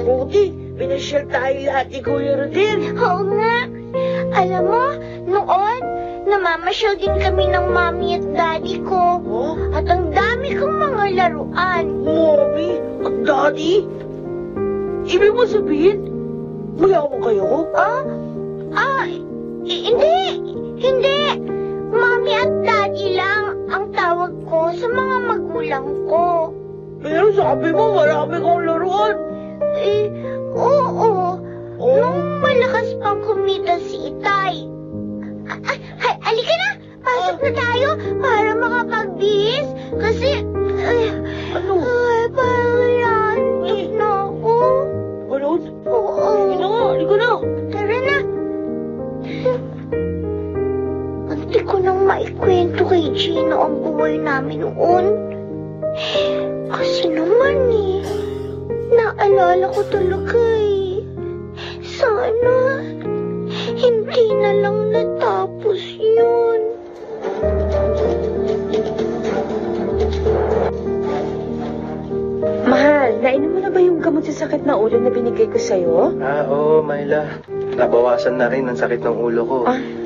Buti, pinasyal tayo lahat ni Kuya Rodin. Oo nga. Alam mo, noon, namamasyal din kami ng mami at daddy ko. Oh? At ang dami kong mga laruan. Mommy at daddy? Ibig mo sabihin, mayaman kayo? Hindi. Mami at daddy lang ang tawag ko sa mga magulang ko. Pero sabi mo, marami kang laruan. Oo. Nung malakas pang kumita si Itay. Halika na! Pasok na tayo para makapagbihis. Kasi, parang lantik na ako. Ano? Oo. Halika na. Tara na. Hindi ko nang maikwento kay Gino ang buhay namin noon. Kasi naman naalala ko talaga Sana, hindi na lang natapos yun. Mahal, nainom mo na ba yung gamot sa sakit na ulo na binigay ko sa'yo? Oo, Myla. Nabawasan na rin ang sakit ng ulo ko.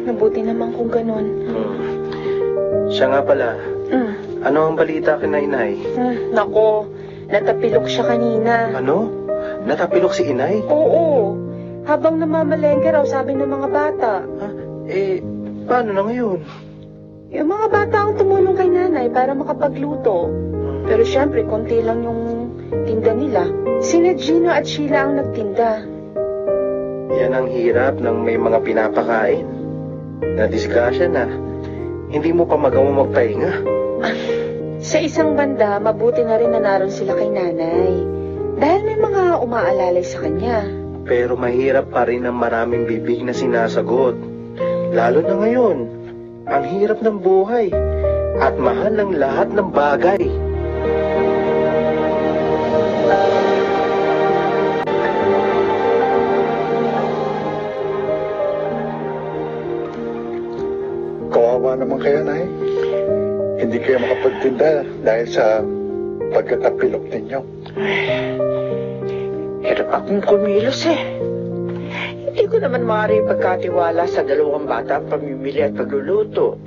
Nabuti naman kung ganun. Siya nga pala, ano ang balita kina Inay? Nako, natapilok siya kanina. Ano? Natapilok si Inay? Oo. Habang namamalengke raw, sabi ng mga bata. Paano na ngayon? Yung mga bata ang tumulong kay nanay para makapagluto. Pero syempre, konti lang yung tinda nila. Sina Gino at Sheila ang nagtinda. Yan ang hirap ng may mga pinapakain. Nadisgrasya na. Hindi mo pa magawa magpahinga. Sa isang banda, mabuti na rin na naroon sila kay nanay. Dahil may mga umaalalay sa kanya. Pero mahirap pa rin ang maraming bibig na sinasagot. Lalo na ngayon, ang hirap ng buhay at mahal ng lahat ng bagay. Kawawa naman kayo, Nay. Hindi kayo makapagtinda dahil sa pagkatapilok ninyo. Hirap akong kumilos Hindi ko naman maaari pagkatiwala sa dalawang bata ang pamimili at pagluluto.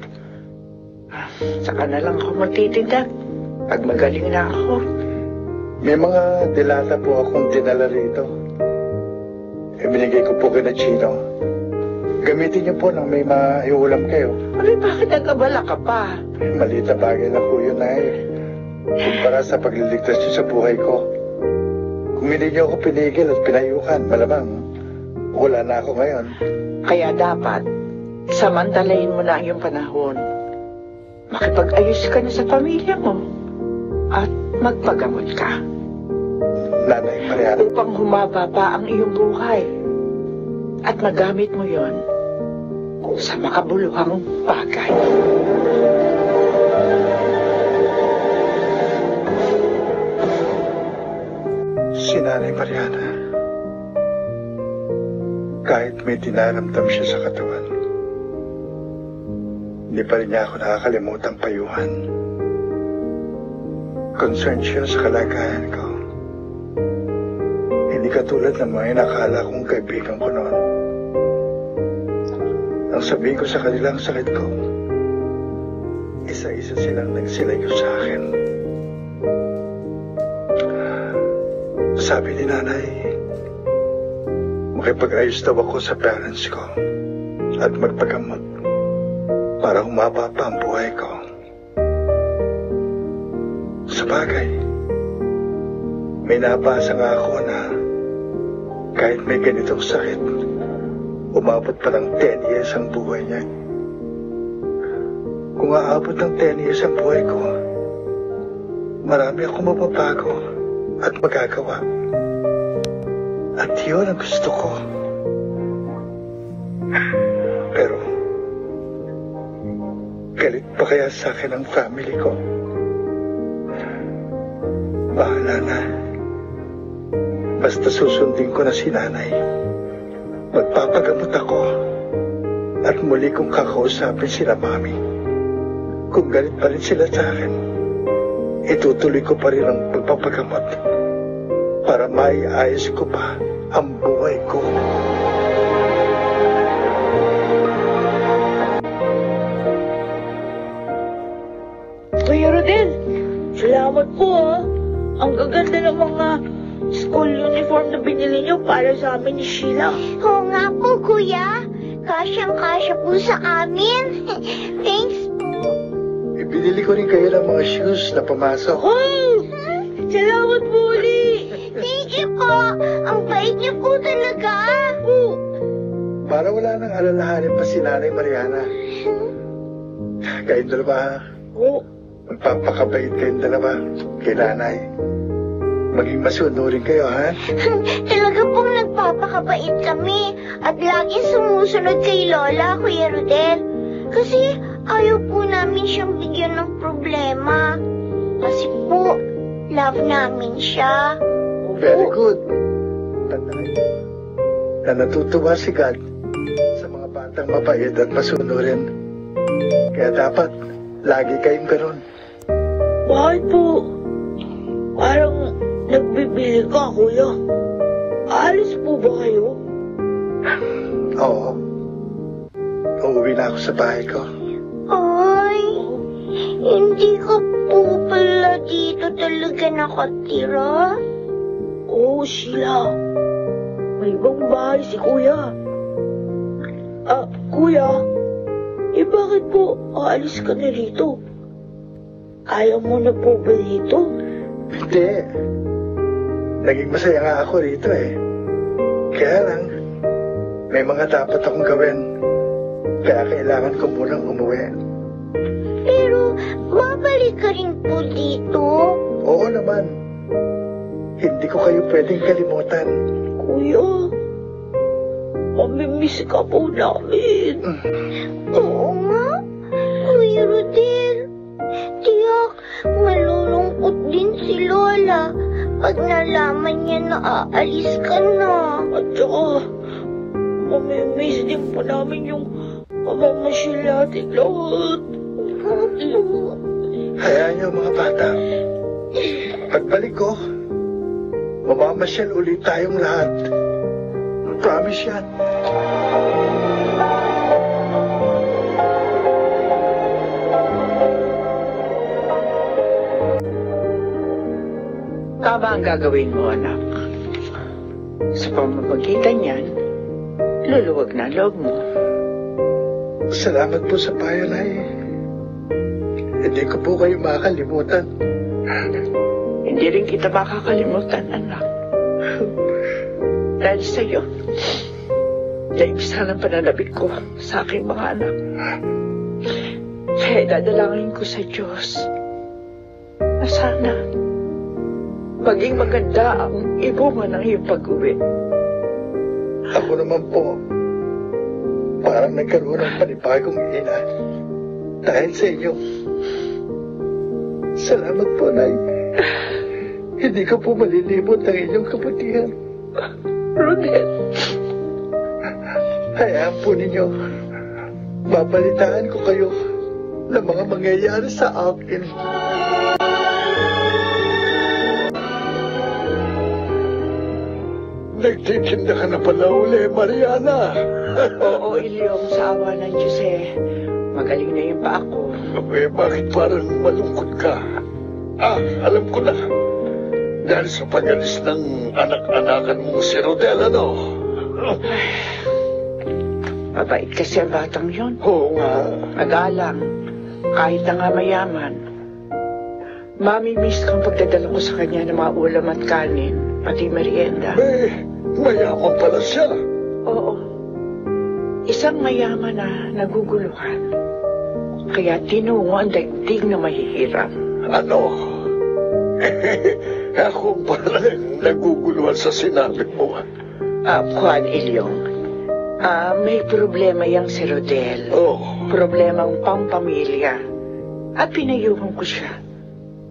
Saka na lang ako magtitinda pag magaling na ako. May mga dilata po akong dinala rito. Binigay ko po kay na Chino. Gamitin niyo po nang may maiulam kayo. Bakit nag-abala ka pa? Maliit na bagay lang po yun, Nay. Kumpara sa pagliligtas niyo sa buhay ko. Kung hindi niyo ako pinigil at pinayukan, malamang wala na ako ngayon. Kaya dapat, samantalayin mo na ang iyong panahon. Makipag-ayos ka na sa pamilya mo. At magpagamot ka. Nanay Mariana. Upang humaba pa ang iyong buhay. At magamit mo yon sa makabuluhang bagay. Si Nanay Mariana, kahit may dinaramdam siya sa katawan, hindi pa rin niya ako nakakalimutang payuhan. Concerned siya sa kalagayan ko. Hindi katulad ng mga inakala kong kaibigan ko noon. Nang sabihin ko sa kanilang sakit ko, isa-isa silang nagsilayo sa akin. Sabi ni Nanay, makipag-ayos daw ako sa parents ko at magpagamot para humaba pa ang buhay ko. Sa bagay, may nabasa nga ako na kahit may ganitong sakit, umabot pa ng 10 years ang buhay niya. Kung aabot ng 10 years ang buhay ko, marami akong mapapago at magagawa. At yun ang gusto ko. Pero, galit pa kaya sa akin ang family ko? Bahala na. Basta susundin ko na si nanay. Magpapagamot ako at muli kong kakausapin sila mami. Kung galit pa rin sila sa akin, itutuloy ko pa rin ang pagpapagamot para maiayos ko pa ang buhay ko. Kuya Rodel, salamat po ah. Ang gaganda ng mga school uniform na binili niyo para sa amin ni Sheila. Oo nga po, kuya. Kasyang-kasya po sa amin. Thanks po. Ibinili ko rin kayo ng mga shoes na pumasok. Oh! Salamat po ulit. Thank you po. Ang bait niyo po talaga. Para wala nang alalahanin pa si Nanay Mariana. Kayong dalawa ha? Oh. Magpapakabait kayong dalawa kay Nanay. Maging masunurin kayo, ha? Talaga pong nagpapakabait kami at laging sumusunod kay Lola, Kuya Rodel. Kasi ayaw po namin siyang bigyan ng problema. Kasi po, love namin siya. Very good. Tandaan niyo na natutuwa si God sa mga batang mabait at masunurin. Kaya dapat lagi kayong ganun. Bakit po? Parang nagbibili ka, kuya. Alis po ba kayo? Oo. Uuwi na ako sa bahay ko. Ay, hindi ka po pala dito talaga nakatira? Oo, Sheila. May ibang bahay si kuya. Kuya, bakit po aalis ka na rito? Ayaw mo na po ba dito? Hindi. Naging masaya nga ako rito eh. Kaya lang, may mga dapat akong gawin. Kaya kailangan ko munang umuwi. Pero, babalik ka rin po dito? Oo naman. Hindi ko kayo pwedeng kalimutan. Kuya, mamimiss ka po namin. Oo nga, Kuya Rodel. Tiyak, malulungkot din si Lola pag nalaman niya na aalis ka na. At saka, mamimiss din po namin yung mamamasyal natin lahat. Hayaan niyo mga bata. Pagbalik ko, mamamasyal ulit tayong lahat. Promise yan. Tama ang gagawin mo, anak. Sa pamamagitan niyan, luluwag na ang loob mo. Salamat po sa payo, Nay. Hindi ko po kayo makakalimutan. Hindi rin kita makakalimutan, anak. Dahil sa'yo, naibsan ang pananabik ko sa aking mga anak. Kaya dadalangin ko sa Diyos na sana maging maganda ang ibunga ng iyong pag-uwi. Ako naman po, parang nagkaroon ng panibagong ina dahil sa inyo. Salamat po, Nay. Hindi ko po malilimot ang inyong kabutihan. Rodel. Hayaan po ninyo. Babalitaan ko kayo ng mga mangyayari sa akin. Nagtitinda ka na pala uli, Mariana. Oo, Ilyong, sa awa ng Diyos magaling na yung pa ako. Bakit parang malungkot ka? Alam ko na. Dahil sa pag-alis ng anak-anakan mo si Rodel, ano? Mabait kasi ang batang yun. Oo nga. Magalang, kahit na nga mayaman. Mami-miss kang pagdadala ko sa kanya ng mga ulam at kanin, pati merienda. Mayaman pala siya. Oo. isang mayaman na naguguluhan. Kaya tinungo ang daigdig na mahihirap. Ano? Ako parang naguguluhan sa sinabi mo. Juan Ilyong, may problema yang si Rodel. Oh. Problemang pampamilya. At pinayuhan ko siya.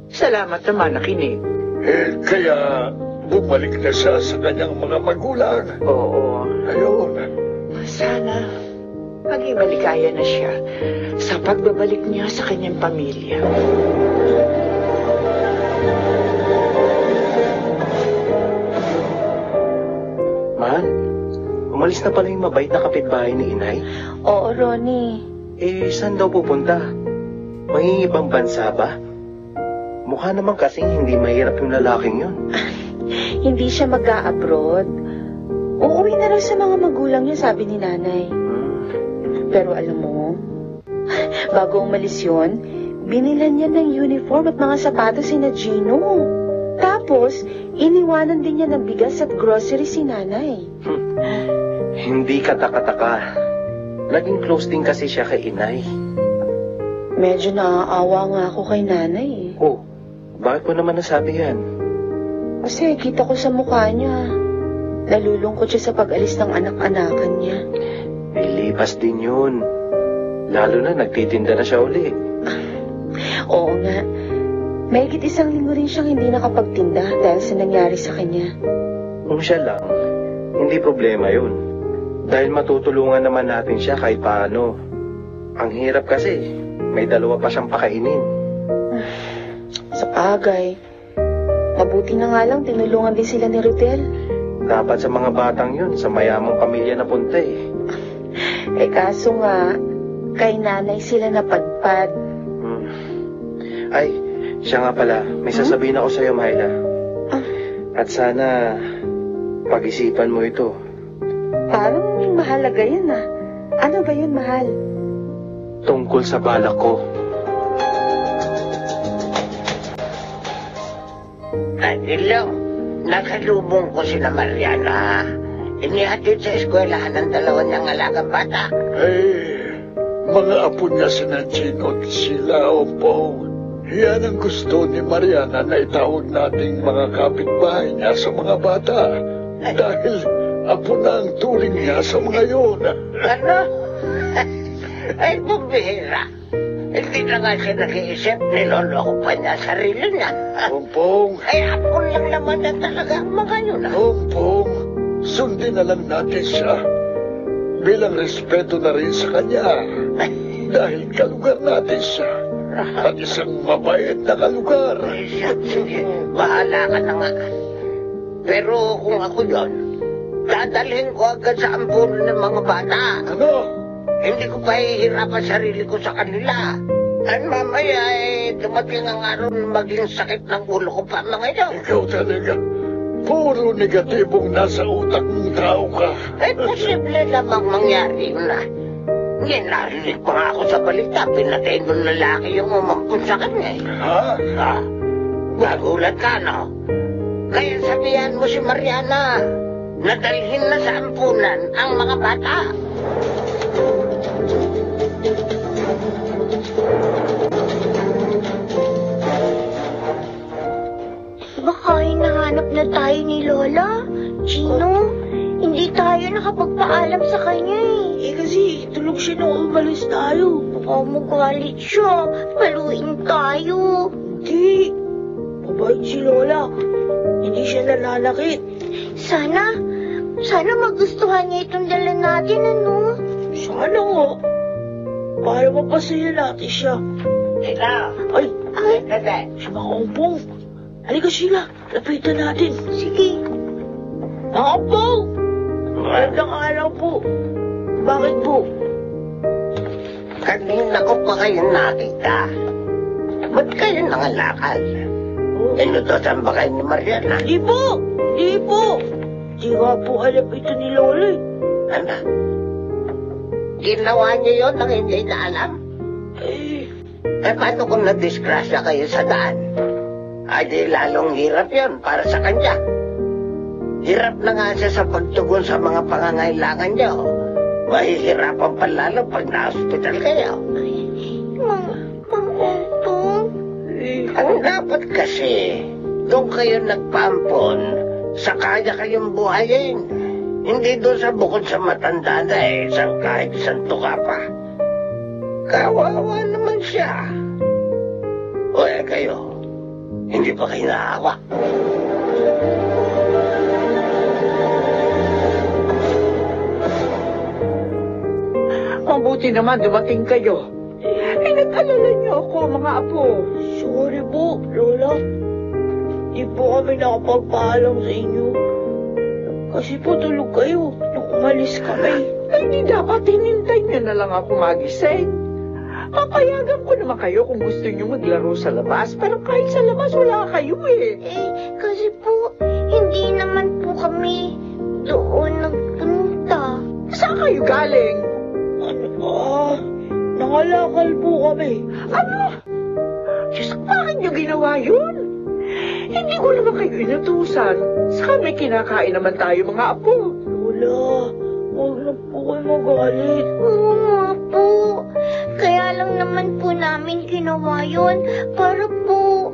Salamat naman nakinig. Kaya bumalik na siya sa kanyang mga magulang. Oo. Ayun. Sana maging maligaya na siya sa pagbabalik niya sa kanyang pamilya. Mahal, umalis na pala yung mabait na kapitbahay ni Inay? Oo, Ronnie. Saan daw pupunta? May ibang bansa ba? Mukha naman kasing hindi mahirap yung lalaking yun. Hindi siya mag-a-abroad. Uuwi na raw sa mga magulang niya, sabi ni nanay. Pero alam mo, bago umalis yun, binilan niya ng uniform at mga sapatos si Gino. Tapos, iniwanan din niya ng bigas at grocery si nanay. Hindi katakataka. Naging close din kasi siya kay Inay. Medyo naaawa nga ako kay nanay. Oh, bakit mo naman nasabi yan? Kasi kita ko sa mukha niya. Nalulungkot siya sa pag-alis ng anak-anakan niya. Lipas din yun. Lalo na nagtitinda na siya uli. Oo nga. Mahigit 1 linggo rin siyang hindi nakapagtinda dahil sa nangyari sa kanya. Kung siya lang, hindi problema yun. Dahil matutulungan naman natin siya kahit paano. Ang hirap kasi, may 2 pa siyang pakainin. Sa bagay. Mabuti na nga lang tinulungan din sila ni Rodel. Dapat sa mga batang yun, sa mayamang pamilya na punta eh. Kaso nga, kay nanay sila napadpad. Ay, siya nga pala, may sasabihin ako sa'yo, Myla. At sana, pag-isipan mo ito. Parang mahalaga yan ah. Ano ba yun, mahal? Tungkol sa balak ko. Ilyong, nakalubong ko sina Mariana. Inihatid sa eskwelahan ng 2 niyang alagang bata. Mga apo niya si Gino at sila, opo. Yan ang gusto ni Mariana na itawag nating mga kapitbahay niya sa mga bata. Dahil apo na ang turing niya sa mga yun. Ano? Ay, bumihira. Hindi na nga siya nag-iisip, niloloko pa niya sarili niya. Pompong. Ay, apon lang naman na talaga ang mga yun. Pompong, sundin na lang natin siya. Bilang respeto na rin sa kanya. Dahil kalugar natin siya. At isang mabait na kalugar. Sige, bahala ka na nga. Pero kung ako yun, dadalhin ko agad sa ampunan ng mga bata. Ano? Hindi ko pa hihirapan sarili ko sa kanila. At mamaya dumating ang araw na maging sakit ng ulo ko pa mga yun. Ikaw talaga, puro negatibong nasa utak ng tao ka. Posible namang mangyari yun na. Narinig pa nga ako sa balita, pinatay ng lalaki yung umampun sa kanya. Ha? Nagulat ka, no? Kaya sabihan mo si Mariana, nadalhin na sa ampunan ang mga bata. Baka hinahanap na tayo ni Lola. Gino, hindi tayo nakapagpaalam sa kanya eh. Kasi tulog siya nung umalis tayo. Baka magalit siya. Paluin tayo. Hindi. Mabait si Lola. Hindi siya nananakit. Sana magustuhan niya itong dala natin, ano? Sana nga. Para mapasaya natin siya. Sila. Ay. Si Makampong. Halika sila. Lapitan natin. Sige. Makampong! Magandang araw po. Bakit po? Kanina ko pa kayo nakita. Ba't kayo nangalakal? Inutosan ba kayo ni Mariana? Di po! Di po! Di nga po alam ito ni Lola. Ano? Ginawa niyo yun nang hindi na alam? Paano kung nadisgrasya kayo sa daan? Ay di lalong hirap yun para sa kanya. Hirap na nga siya sa pagtugon sa mga pangangailangan niyo. mahihirapan pa lalo pag na-hospital kayo. Mang Ompong? Ang dapat kasi, doon kayo nagpaampon, sa kaya kayong buhayin. Hindi doon sa bukod sa matanda na kahit isang tuka pa. Kawawa naman siya. O kayo, hindi pa kayo naawa. Mabuti naman dumating kayo. Nag-alala niyo ako, mga apo. Sorry po, Lola. Di po kami nakapagpaalam sa inyo. Kasi po tulog kayo nung umalis kami. Hindi dapat hinintay niyo na lang ako magising. Papayagan ko naman kayo kung gusto niyo maglaro sa labas. Pero kahit sa labas, wala kayo Kasi po, hindi naman po kami doon nagpunta. Saan kayo galing? Nangalakal po kami. Ano? Diyos, bakit niyo ginawa yun? Hindi ko naman kayo inutusan. Saka may kinakain naman tayo, mga apo. Lola, huwag na po kayo magalit. Oo nga po. Kaya lang naman po namin ginawa yun para po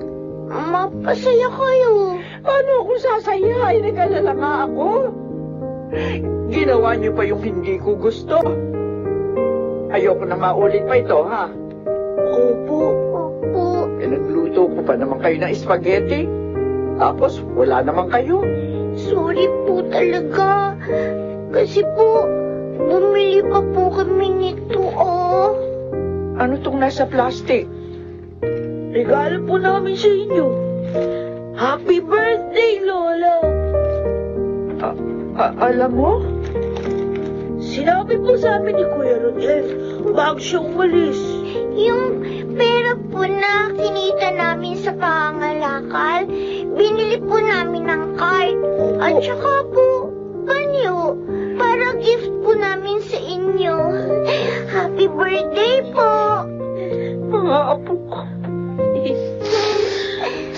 mapasaya kayo. Paano kung sasaya? Nag-alala nga ako. Ginawa niyo pa yung hindi ko gusto. Ayoko na maulit pa ito, ha? Opo. Nagluto ko pa naman kayo ng spaghetti. Tapos, wala naman kayo. Sorry po talaga. Kasi po, bumili pa po kami nito, Ano tong nasa plastic? Regalo po namin sa inyo. Happy birthday, Lola! Alam mo? Sinabi po sa amin ni Kuya Rodel bago siya umalis. Yung pera po na kinita namin sa pangalakal, binili po namin ng card. At saka po, panyo, para gift po namin sa inyo. Happy birthday po! Mga apo ko.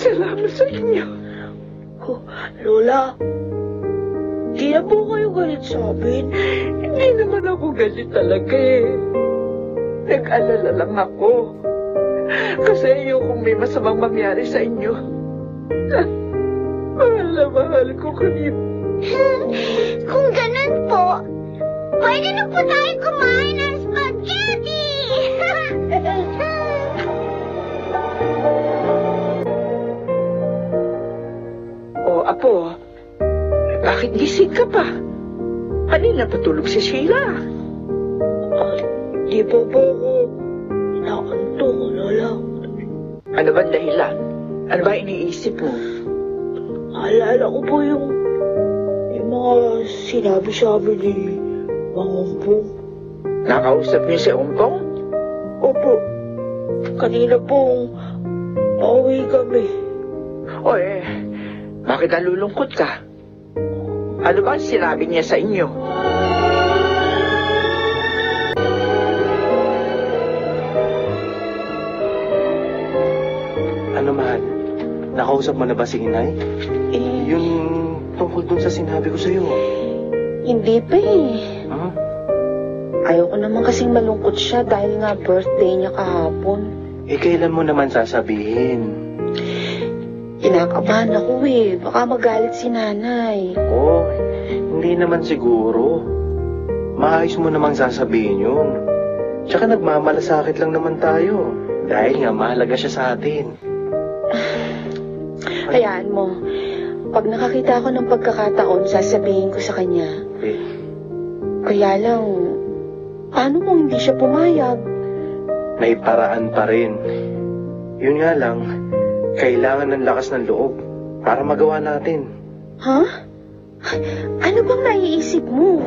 Salamat sa inyo. Lola, di na po kayo galit sa amin. Hindi naman ako galit talaga Nag-alala lang ako. Kasi ayokong may masamang mangyari sa inyo. Mahal na mahal ko kayo. Kung ganun po, pwede na po tayo kumain ng spaghetti! Apo, bakit gising ka pa? Kanina patulog si Sheila. Di pa po ako inaantok, Lola. Ano ba dahilan? Ano ba iniisip mo? Alala ko po yung mga sinabi sa amin ni Mang Ompong. Nakausap niyo si Ompong? Opo. Kanina pong pauwi kami. Bakit nalulungkot ka? Ano ba ang sinabi niya sa inyo? Ano, mahal? Nakausap mo na ba si Inay? Yung tungkol dun sa sinabi ko sa'yo. Hindi pa Huh? Ayoko naman kasing malungkot siya dahil nga birthday niya kahapon. Kailan mo naman sasabihin? Kinakabahan ako baka magalit si nanay. Hindi naman siguro. Maayos mo namang sasabihin yun. Tsaka nagmamalasakit lang naman tayo. Dahil nga mahalaga siya sa atin. Hayaan mo. Pag nakakita ako ng pagkakataon, sasabihin ko sa kanya. Kaya lang, paano kung hindi siya pumayag? May paraan pa rin. Yun nga lang, kailangan ng lakas ng loob para magawa natin. Ha? Ano bang naiisip mo?